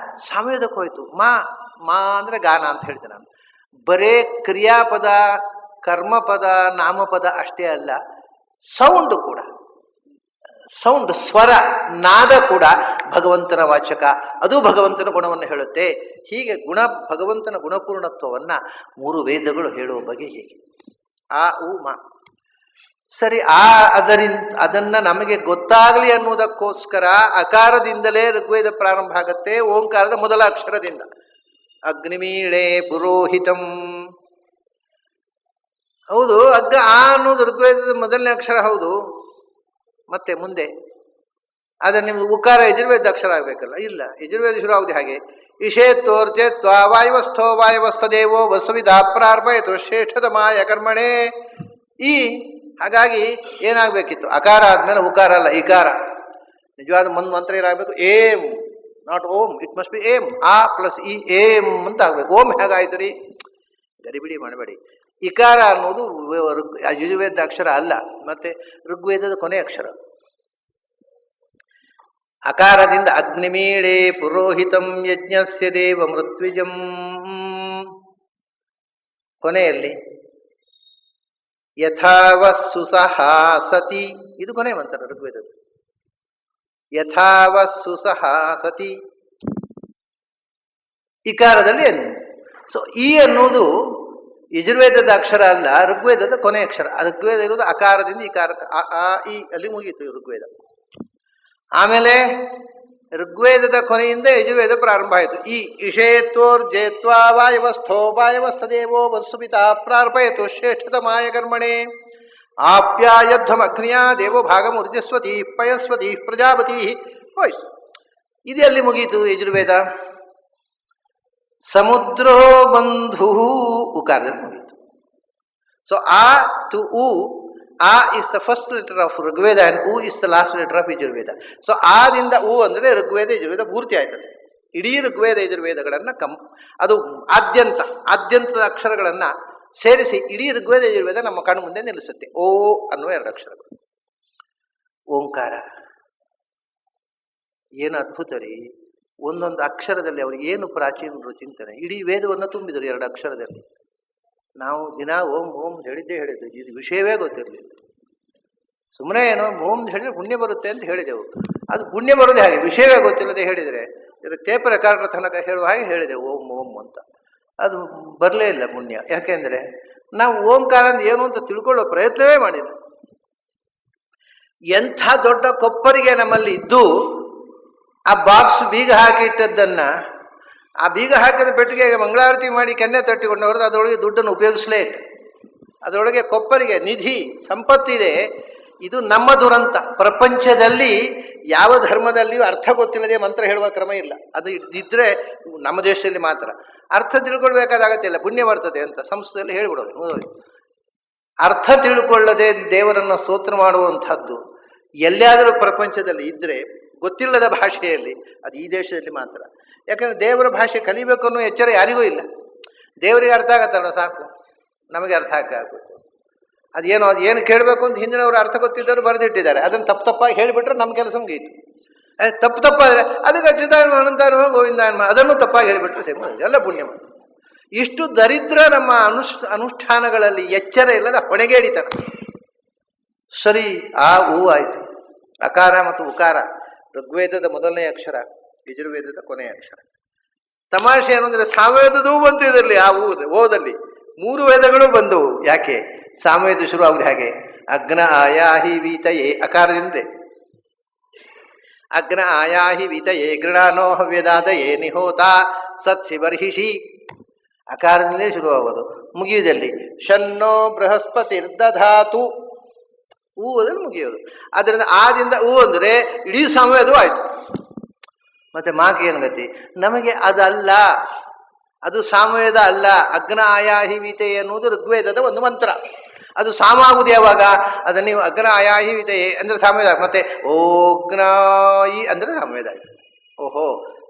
ಸಾಮವೇದಕ್ಕೆ ಹೋಯ್ತು. ಮಾ ಅಂದ್ರೆ ಗಾನ ಅಂತ ಹೇಳ್ತೇನೆ ನಾನು. ಬರೇ ಕ್ರಿಯಾಪದ, ಕರ್ಮಪದ, ನಾಮಪದ ಅಷ್ಟೇ ಅಲ್ಲ, ಸೌಂಡ್ ಕೂಡ, ಸೌಂಡ್, ಸ್ವರ, ನಾದ ಕೂಡ ಭಗವಂತನ ವಾಚಕ. ಅದು ಭಗವಂತನ ಗುಣವನ್ನು ಹೇಳುತ್ತೆ. ಹೀಗೆ ಭಗವಂತನ ಗುಣಪೂರ್ಣತ್ವವನ್ನ 3 ವೇದಗಳು ಹೇಳುವ ಬಗೆ ಹೀಗೆ. ಆ ಉ ಮ. ಸರಿ, ಅದನ್ನ ನಮಗೆ ಗೊತ್ತಾಗಲಿ ಅನ್ನುವುದಕ್ಕೋಸ್ಕರ ಅಕಾರದಿಂದಲೇ ಋಗ್ವೇದ ಪ್ರಾರಂಭ ಆಗತ್ತೆ, ಓಂಕಾರದ ಮೊದಲ ಅಕ್ಷರದಿಂದ. ಅಗ್ನಿಮೀಳೆ ಪುರೋಹಿತಂ. ಹೌದು, ಆ ಅನ್ನೋದು ಋಗ್ವೇದದ ಮೊದಲನೇ ಅಕ್ಷರ. ಹೌದು, ಮತ್ತೆ ಮುಂದೆ ಆದರೆ ನಿಮ್ಗೆ ಉಕಾರ ಯಜುರ್ವೇದ ಅಕ್ಷರ ಆಗ್ಬೇಕಲ್ಲ? ಇಲ್ಲ, ಯಜುರ್ವೇದ ಶುರು ಆಗುದು ಹಾಗೆ. ಇಷೇತ್ವರ್ಜೆತ್ವ ವಾಯವಸ್ಥೋ ವಾಯವಸ್ಥ ದೇವೋ ವಸುವಿಧ ಪ್ರಾರ್ಪಯತು ಶ್ರೇಷ್ಠತಮಾಯ ಕರ್ಮಣೆ. ಹಾಗಾಗಿ ಏನಾಗ್ಬೇಕಿತ್ತು? ಅಕಾರ ಆದ್ಮೇಲೆ ಉಕಾರ ಅಲ್ಲ, ಇಕಾರ. ನಿಜವಾದ ಮಂತ್ರ ಏನಾಗಬೇಕು? Aim, not Om. It must be aim. ಆ ಪ್ಲಸ್ ಇ, ಏಮ್ ಅಂತ ಆಗ್ಬೇಕು. ಓಂ ಹೇಗಾಯ್ತು ರೀ? ಗಡಿಬಿಡಿ ಮಾಡಬೇಡಿ. ಇಕಾರ ಅನ್ನೋದು ಯಜುರ್ವೇದ ಅಕ್ಷರ ಅಲ್ಲ, ಮತ್ತೆ ಋಗ್ವೇದದ ಕೊನೆ ಅಕ್ಷರ. ಅಕಾರದಿಂದ ಅಗ್ನಿಮೀಳೆ ಪುರೋಹಿತಂ ಯಜ್ಞಸ್ಯ ದೇವ ಮೃತ್ವಿಜಂ. ಕೊನೆಯಲ್ಲಿ ಯಥಾವಸ್ಸು ಸಹಾಸತಿ, ಇದು ಕೊನೆ ಮಂತ್ರ ಋಗ್ವೇದದ. ಯಥಾವಸ್ಸು ಸಹಾಸತಿ ಇಕಾರದಲ್ಲಿ ಎನ್. ಸೊ ಈ ಅನ್ನೋದು ಯಜುರ್ವೇದದ ಅಕ್ಷರ ಅಲ್ಲ, ಋಗ್ವೇದದ ಕೊನೆ ಅಕ್ಷರ. ಋಗ್ವೇದ ಇರುವುದು ಅಕಾರದಿಂದ ಇಕಾರ, ಆ ಇ ಅಲ್ಲಿ ಮುಗೀತು ಋಗ್ವೇದ. ಆಮೇಲೆ ಋಗ್ವೇದದ ಕೊನೆಯಿಂದ ಯಜುರ್ವೇದ ಪ್ರಾರಂಭ ಆಯಿತು. ಈ ಇಷೇತ್ವೋರ್ಜೇತ್ವಾ ವಾಯವಸ್ಥೋ ವಾಯವಸ್ಥ ದೇವೋ ವಸುಪಿತಾ ಪ್ರಾರ್ಪಯತು ಶ್ರೇಷ್ಠತಮಾಯ ಕರ್ಮಣೆ. ಆಪ್ಯಾಯಧ್ವಂ ಅಗ್ನಿಯ ದೇವೋ ಭಾಗಂ ಊರ್ಜಸ್ವತಿ ಪಯಸ್ವತಿ ಪ್ರಜಾಪತಿ. ಹೋಯ್ತು. ಇದು ಎಲ್ಲಿ ಮುಗೀತು ಯಜುರ್ವೇದ? ಸಮುದ್ರೋ ಬಂಧು ಉಕಾರದಲ್ಲಿ ಮುಗೀತು. ಸೊ ಆ ಟು ಉ, ಆ is the first letter of Rigveda and ಉ is the last letter of Yajurveda. So ಆದಿಂದ ಉ ಅಂದ್ರೆ ಋಗ್ವೇದ ಯಜುರ್ವೇದ ಪೂರ್ತಿ ಆಯ್ತದೆ. ಇಡೀ ಋಗ್ವೇದ ಯಜುರ್ವೇದಗಳನ್ನ ಅದು ಆದ್ಯಂತದ ಅಕ್ಷರಗಳನ್ನ ಸೇರಿಸಿ ಇಡೀ ಋಗ್ವೇದ ಯಜುರ್ವೇದ ನಮ್ಮ ಕಣ್ಣು ಮುಂದೆ ನಿಲ್ಲಿಸುತ್ತೆ. ಓ ಅನ್ನುವ 2 ಅಕ್ಷರಗಳು. ಓಂಕಾರ ಏನು ಅದ್ಭುತ ರೀ! ಒಂದೊಂದು ಅಕ್ಷರದಲ್ಲಿ ಅವರು ಏನು ಪ್ರಾಚೀನರು ಚಿಂತನೆ. ಇಡೀ ವೇದವನ್ನು ತುಂಬಿದರು 2 ಅಕ್ಷರದಲ್ಲಿ. ನಾವು ದಿನ ಓಂ ಓಂ ಹೇಳಿದ್ದೇ ಹೇಳಿದ್ದು, ಇದು ವಿಷಯವೇ ಗೊತ್ತಿರಲಿಲ್ಲ. ಸುಮ್ಮನೆ ಏನೋ ಓಂ ಹೇಳಿದ್ರೆ ಪುಣ್ಯ ಬರುತ್ತೆ ಅಂತ ಹೇಳಿದೆವು. ಅದು ಪುಣ್ಯ ಬರೋದೇ ಹಾಗೆ, ವಿಷಯವೇ ಗೊತ್ತಿಲ್ಲದೆ ಹೇಳಿದರೆ, ಇದಕ್ಕೆ ಟೇಪ್ ರೆಕಾರ್ಡರ್ ತನಕ ಹೇಳುವ ಹಾಗೆ ಹೇಳಿದೆ ಓಂ ಓಂ ಅಂತ. ಅದು ಬರಲೇ ಇಲ್ಲ ಪುಣ್ಯ. ಯಾಕೆಂದ್ರೆ ನಾವು ಓಂಕಾರ ಅಂದ್ರೆ ಏನು ಅಂತ ತಿಳ್ಕೊಳ್ಳೋ ಪ್ರಯತ್ನವೇ ಮಾಡಿಲ್ಲ. ಎಂಥ ದೊಡ್ಡ ಕೊಪ್ಪರಿಗೆ ನಮ್ಮಲ್ಲಿ ಇದ್ದು ಆ ಬಾಕ್ಸ್ ಬೀಗ ಹಾಕಿ ಇಟ್ಟದ್ದನ್ನ, ಆ ಬೀಗ ಹಾಕಿದ ಪೆಟ್ಟಿಗೆ ಮಂಗಳಾರತಿ ಮಾಡಿ ಕೆನ್ನೆ ತಟ್ಟಿಕೊಂಡು ಹೊರದು ಅದರೊಳಗೆ ದುಡ್ಡನ್ನು ಉಪಯೋಗಿಸಲೇ ಇಲ್ಲ. ಅದರೊಳಗೆ ಕೊಪ್ಪರಿಗೆ ನಿಧಿ ಸಂಪತ್ತಿದೆ. ಇದು ನಮ್ಮ ದುರಂತ. ಪ್ರಪಂಚದಲ್ಲಿ ಯಾವ ಧರ್ಮದಲ್ಲಿಯೂ ಅರ್ಥ ಗೊತ್ತಿಲ್ಲದೆ ಮಂತ್ರ ಹೇಳುವ ಕ್ರಮ ಇಲ್ಲ. ಅದು ಇದ್ರೆ ನಮ್ಮ ದೇಶದಲ್ಲಿ ಮಾತ್ರ. ಅರ್ಥ ತಿಳ್ಕೊಳ್ಬೇಕಾದಾಗತ್ತಿಲ್ಲ, ಪುಣ್ಯ ಬರ್ತದೆ ಅಂತ ಸಂಸ್ಕೃತದಲ್ಲಿ ಹೇಳ್ಬಿಡೋದು. ಅರ್ಥ ತಿಳ್ಕೊಳ್ಳದೆ ದೇವರನ್ನು ಸ್ತೋತ್ರ ಮಾಡುವಂಥದ್ದು ಎಲ್ಲಾದರೂ ಪ್ರಪಂಚದಲ್ಲಿ ಇದ್ರೆ ಗೊತ್ತಿಲ್ಲದ ಭಾಷೆಯಲ್ಲಿ, ಅದು ಈ ದೇಶದಲ್ಲಿ ಮಾತ್ರ. ಯಾಕಂದ್ರೆ ದೇವರ ಭಾಷೆ ಕಲಿಬೇಕು ಅನ್ನೋ ಎಚ್ಚರ ಯಾರಿಗೂ ಇಲ್ಲ. ದೇವರಿಗೆ ಅರ್ಥ ಆಗತ್ತಲ್ಲ ಸಾಕು, ನಮಗೆ ಅರ್ಥ ಆಗಬೇಕು. ಅದೇನೋ ಅದು ಏನು ಕೇಳಬೇಕು ಅಂತ ಹಿಂದಿನವರು ಅರ್ಥ ಗೊತ್ತಿದ್ದವರು ಬರೆದಿಟ್ಟಿದ್ದಾರೆ. ಅದನ್ನು ತಪ್ಪಾಗಿ ಹೇಳಿಬಿಟ್ರೆ ನಮ್ಮ ಕೆಲಸ ಮುಗಿಯಿತು. ತಪ್ಪಾದ್ರೆ ಅದಕ್ಕೆ ಅಚ್ಯುತಾನ್ಮ ಅನಂತಾನ್ಮ ಗೋವಿಂದಾನ್ಮ ಅದನ್ನು ತಪ್ಪಾಗಿ ಹೇಳಿಬಿಟ್ರೆ ಸೇಮ ಎಲ್ಲ ಪುಣ್ಯ. ಇಷ್ಟು ದರಿದ್ರ ನಮ್ಮ ಅನುಷ್ಠಾನಗಳಲ್ಲಿ ಎಚ್ಚರ ಇಲ್ಲದ ಹೊಣೆಗೇಡಿತನ. ಸರಿ, ಆ ಊ ಆಯಿತು. ಅಕಾರ ಮತ್ತು ಉಕಾರ ಋಗ್ವೇದದ ಮೊದಲನೇ ಅಕ್ಷರ, ಯಜುರ್ವೇದದ ಕೊನೆಯ ಅಕ್ಷರ. ತಮಾಷೆ ಏನಂದ್ರೆ ಸಾಮವೇದದೂ ಬಂತು ಇದರಲ್ಲಿ. ಆ ಓದಲ್ಲಿ 3 ವೇದಗಳು ಬಂದವು. ಯಾಕೆ? ಸಾಮವೇದ ಶುರು ಆಗುದು ಹಾಗೆ, ಅಗ್ನ ಆಯಾಹಿ ವೀತಯೇ ಅಕಾರದಿಂದೆ. ಅಗ್ನ ಆಯಾಹಿ ವೀತಯೇ ಗೃಣಾನೋ ಹವ್ಯದಾದಯೇ ನಿಹೋತ ಸತ್ಸಿ ಬರ್ಹಿಷಿ. ಅಕಾರದಿಂದಲೇ ಶುರುವಾಗೋದು. ಮುಗಿಯುವುದಲ್ಲಿ ಶನ್ನೋ ಬೃಹಸ್ಪತಿರ್ದಧಾತು, ಹೂ ಅದ್ರಲ್ಲಿ ಮುಗಿಯೋದು. ಅದರಿಂದ ಆದಿಂದ ಹೂ ಅಂದ್ರೆ ಇಡೀ ಸಾಮವೇದವೂ ಆಯ್ತು. ಮತ್ತೆ ಮಾಕೆ ಏನು ಗತಿ? ನಮಗೆ ಅದಲ್ಲ, ಅದು ಸಾಮವೇದ ಅಲ್ಲ. ಅಗ್ನ ಆಯಾಹಿ ವೀತೆಯೇ ಎನ್ನುವುದು ಋಗ್ವೇದದ ಒಂದು ಮಂತ್ರ. ಅದು ಸಾಮ ಆಗುದು ಯಾವಾಗ? ಅದನ್ನ ನೀವು ಅಗ್ನ ಆಯಾಹಿ ವೀತೆಯೇ ಅಂದ್ರೆ ಸಾಮವೇದ, ಮತ್ತೆ ಓಗ್ನಾಯಿ ಅಂದ್ರೆ ಸಾಮವೇದ ಆಯ್ತು. ಓಹೋ,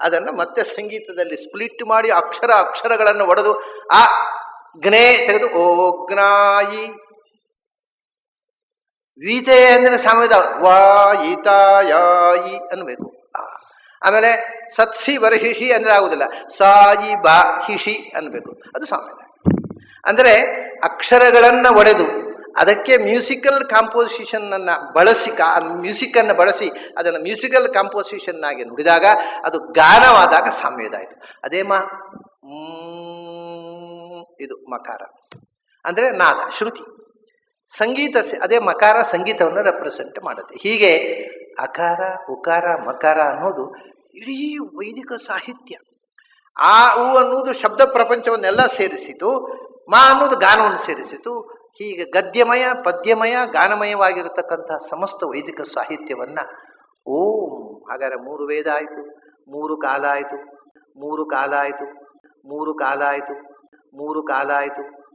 ಅದನ್ನ ಮತ್ತೆ ಸಂಗೀತದಲ್ಲಿ ಸ್ಪ್ಲಿಟ್ ಮಾಡಿ ಅಕ್ಷರಗಳನ್ನು ಒಡೆದು ಆ ಜ್ಞೇ ತೆಗೆದು ಓಗ್ನಾಯಿ. ವೀತೆಯೇ ಅಂದ್ರೆ ಸಾಮವೇದ, ವಾಯಿತಾಯಿ ಅನ್ಬೇಕು. ಆಮೇಲೆ ಸತ್ಸಿ ಬರ್ಹಿಷಿ ಅಂದ್ರೆ ಆಗುದಿಲ್ಲ, ಸಾಯಿ ಬಾ ಹಿಷಿ ಅನ್ಬೇಕು, ಅದು ಸಾಮವೇದ. ಅಂದ್ರೆ ಅಕ್ಷರಗಳನ್ನ ಒಡೆದು ಅದಕ್ಕೆ ಮ್ಯೂಸಿಕಲ್ ಕಾಂಪೋಸಿಷನ್ ಅನ್ನ ಬಳಸಿ, ಮ್ಯೂಸಿಕ್ ಅನ್ನು ಬಳಸಿ ಅದನ್ನು ಮ್ಯೂಸಿಕಲ್ ಕಾಂಪೋಸಿಷನ್ ಆಗಿ ನುಡಿದಾಗ ಅದು ಗಾನವಾದಾಗ ಸಾಮವೇದ ಆಯಿತು. ಅದೇ ಇದು ಮಕಾರ ಅಂದ್ರೆ ನಾದ, ಶ್ರುತಿ. ಸಂಗೀತ ಅದೇ ಮಕಾರ ಸಂಗೀತವನ್ನು ರೆಪ್ರೆಸೆಂಟ್ ಮಾಡುತ್ತೆ. ಹೀಗೆ ಅಕಾರ ಉಕಾರ ಮಕಾರ ಅನ್ನೋದು ಇಡೀ ವೈದಿಕ ಸಾಹಿತ್ಯ. ಆ ಹೂ ಅನ್ನುವುದು ಶಬ್ದ ಪ್ರಪಂಚವನ್ನೆಲ್ಲ ಸೇರಿಸಿತು, ಮಾ ಅನ್ನೋದು ಗಾನವನ್ನು ಸೇರಿಸಿತು. ಹೀಗೆ ಗದ್ಯಮಯ ಪದ್ಯಮಯ ಗಾನಮಯವಾಗಿರತಕ್ಕಂತಹ ಸಮಸ್ತ ವೈದಿಕ ಸಾಹಿತ್ಯವನ್ನ ಓಂ. ಹಾಗಾದ್ರೆ 3 ವೇದ ಆಯಿತು, 3 ಕಾಲ ಆಯಿತು, 3 ಕಾಲ ಆಯಿತು, 3 ಕಾಲ ಆಯಿತು, 3 ಕಾಲ ಆಯಿತು,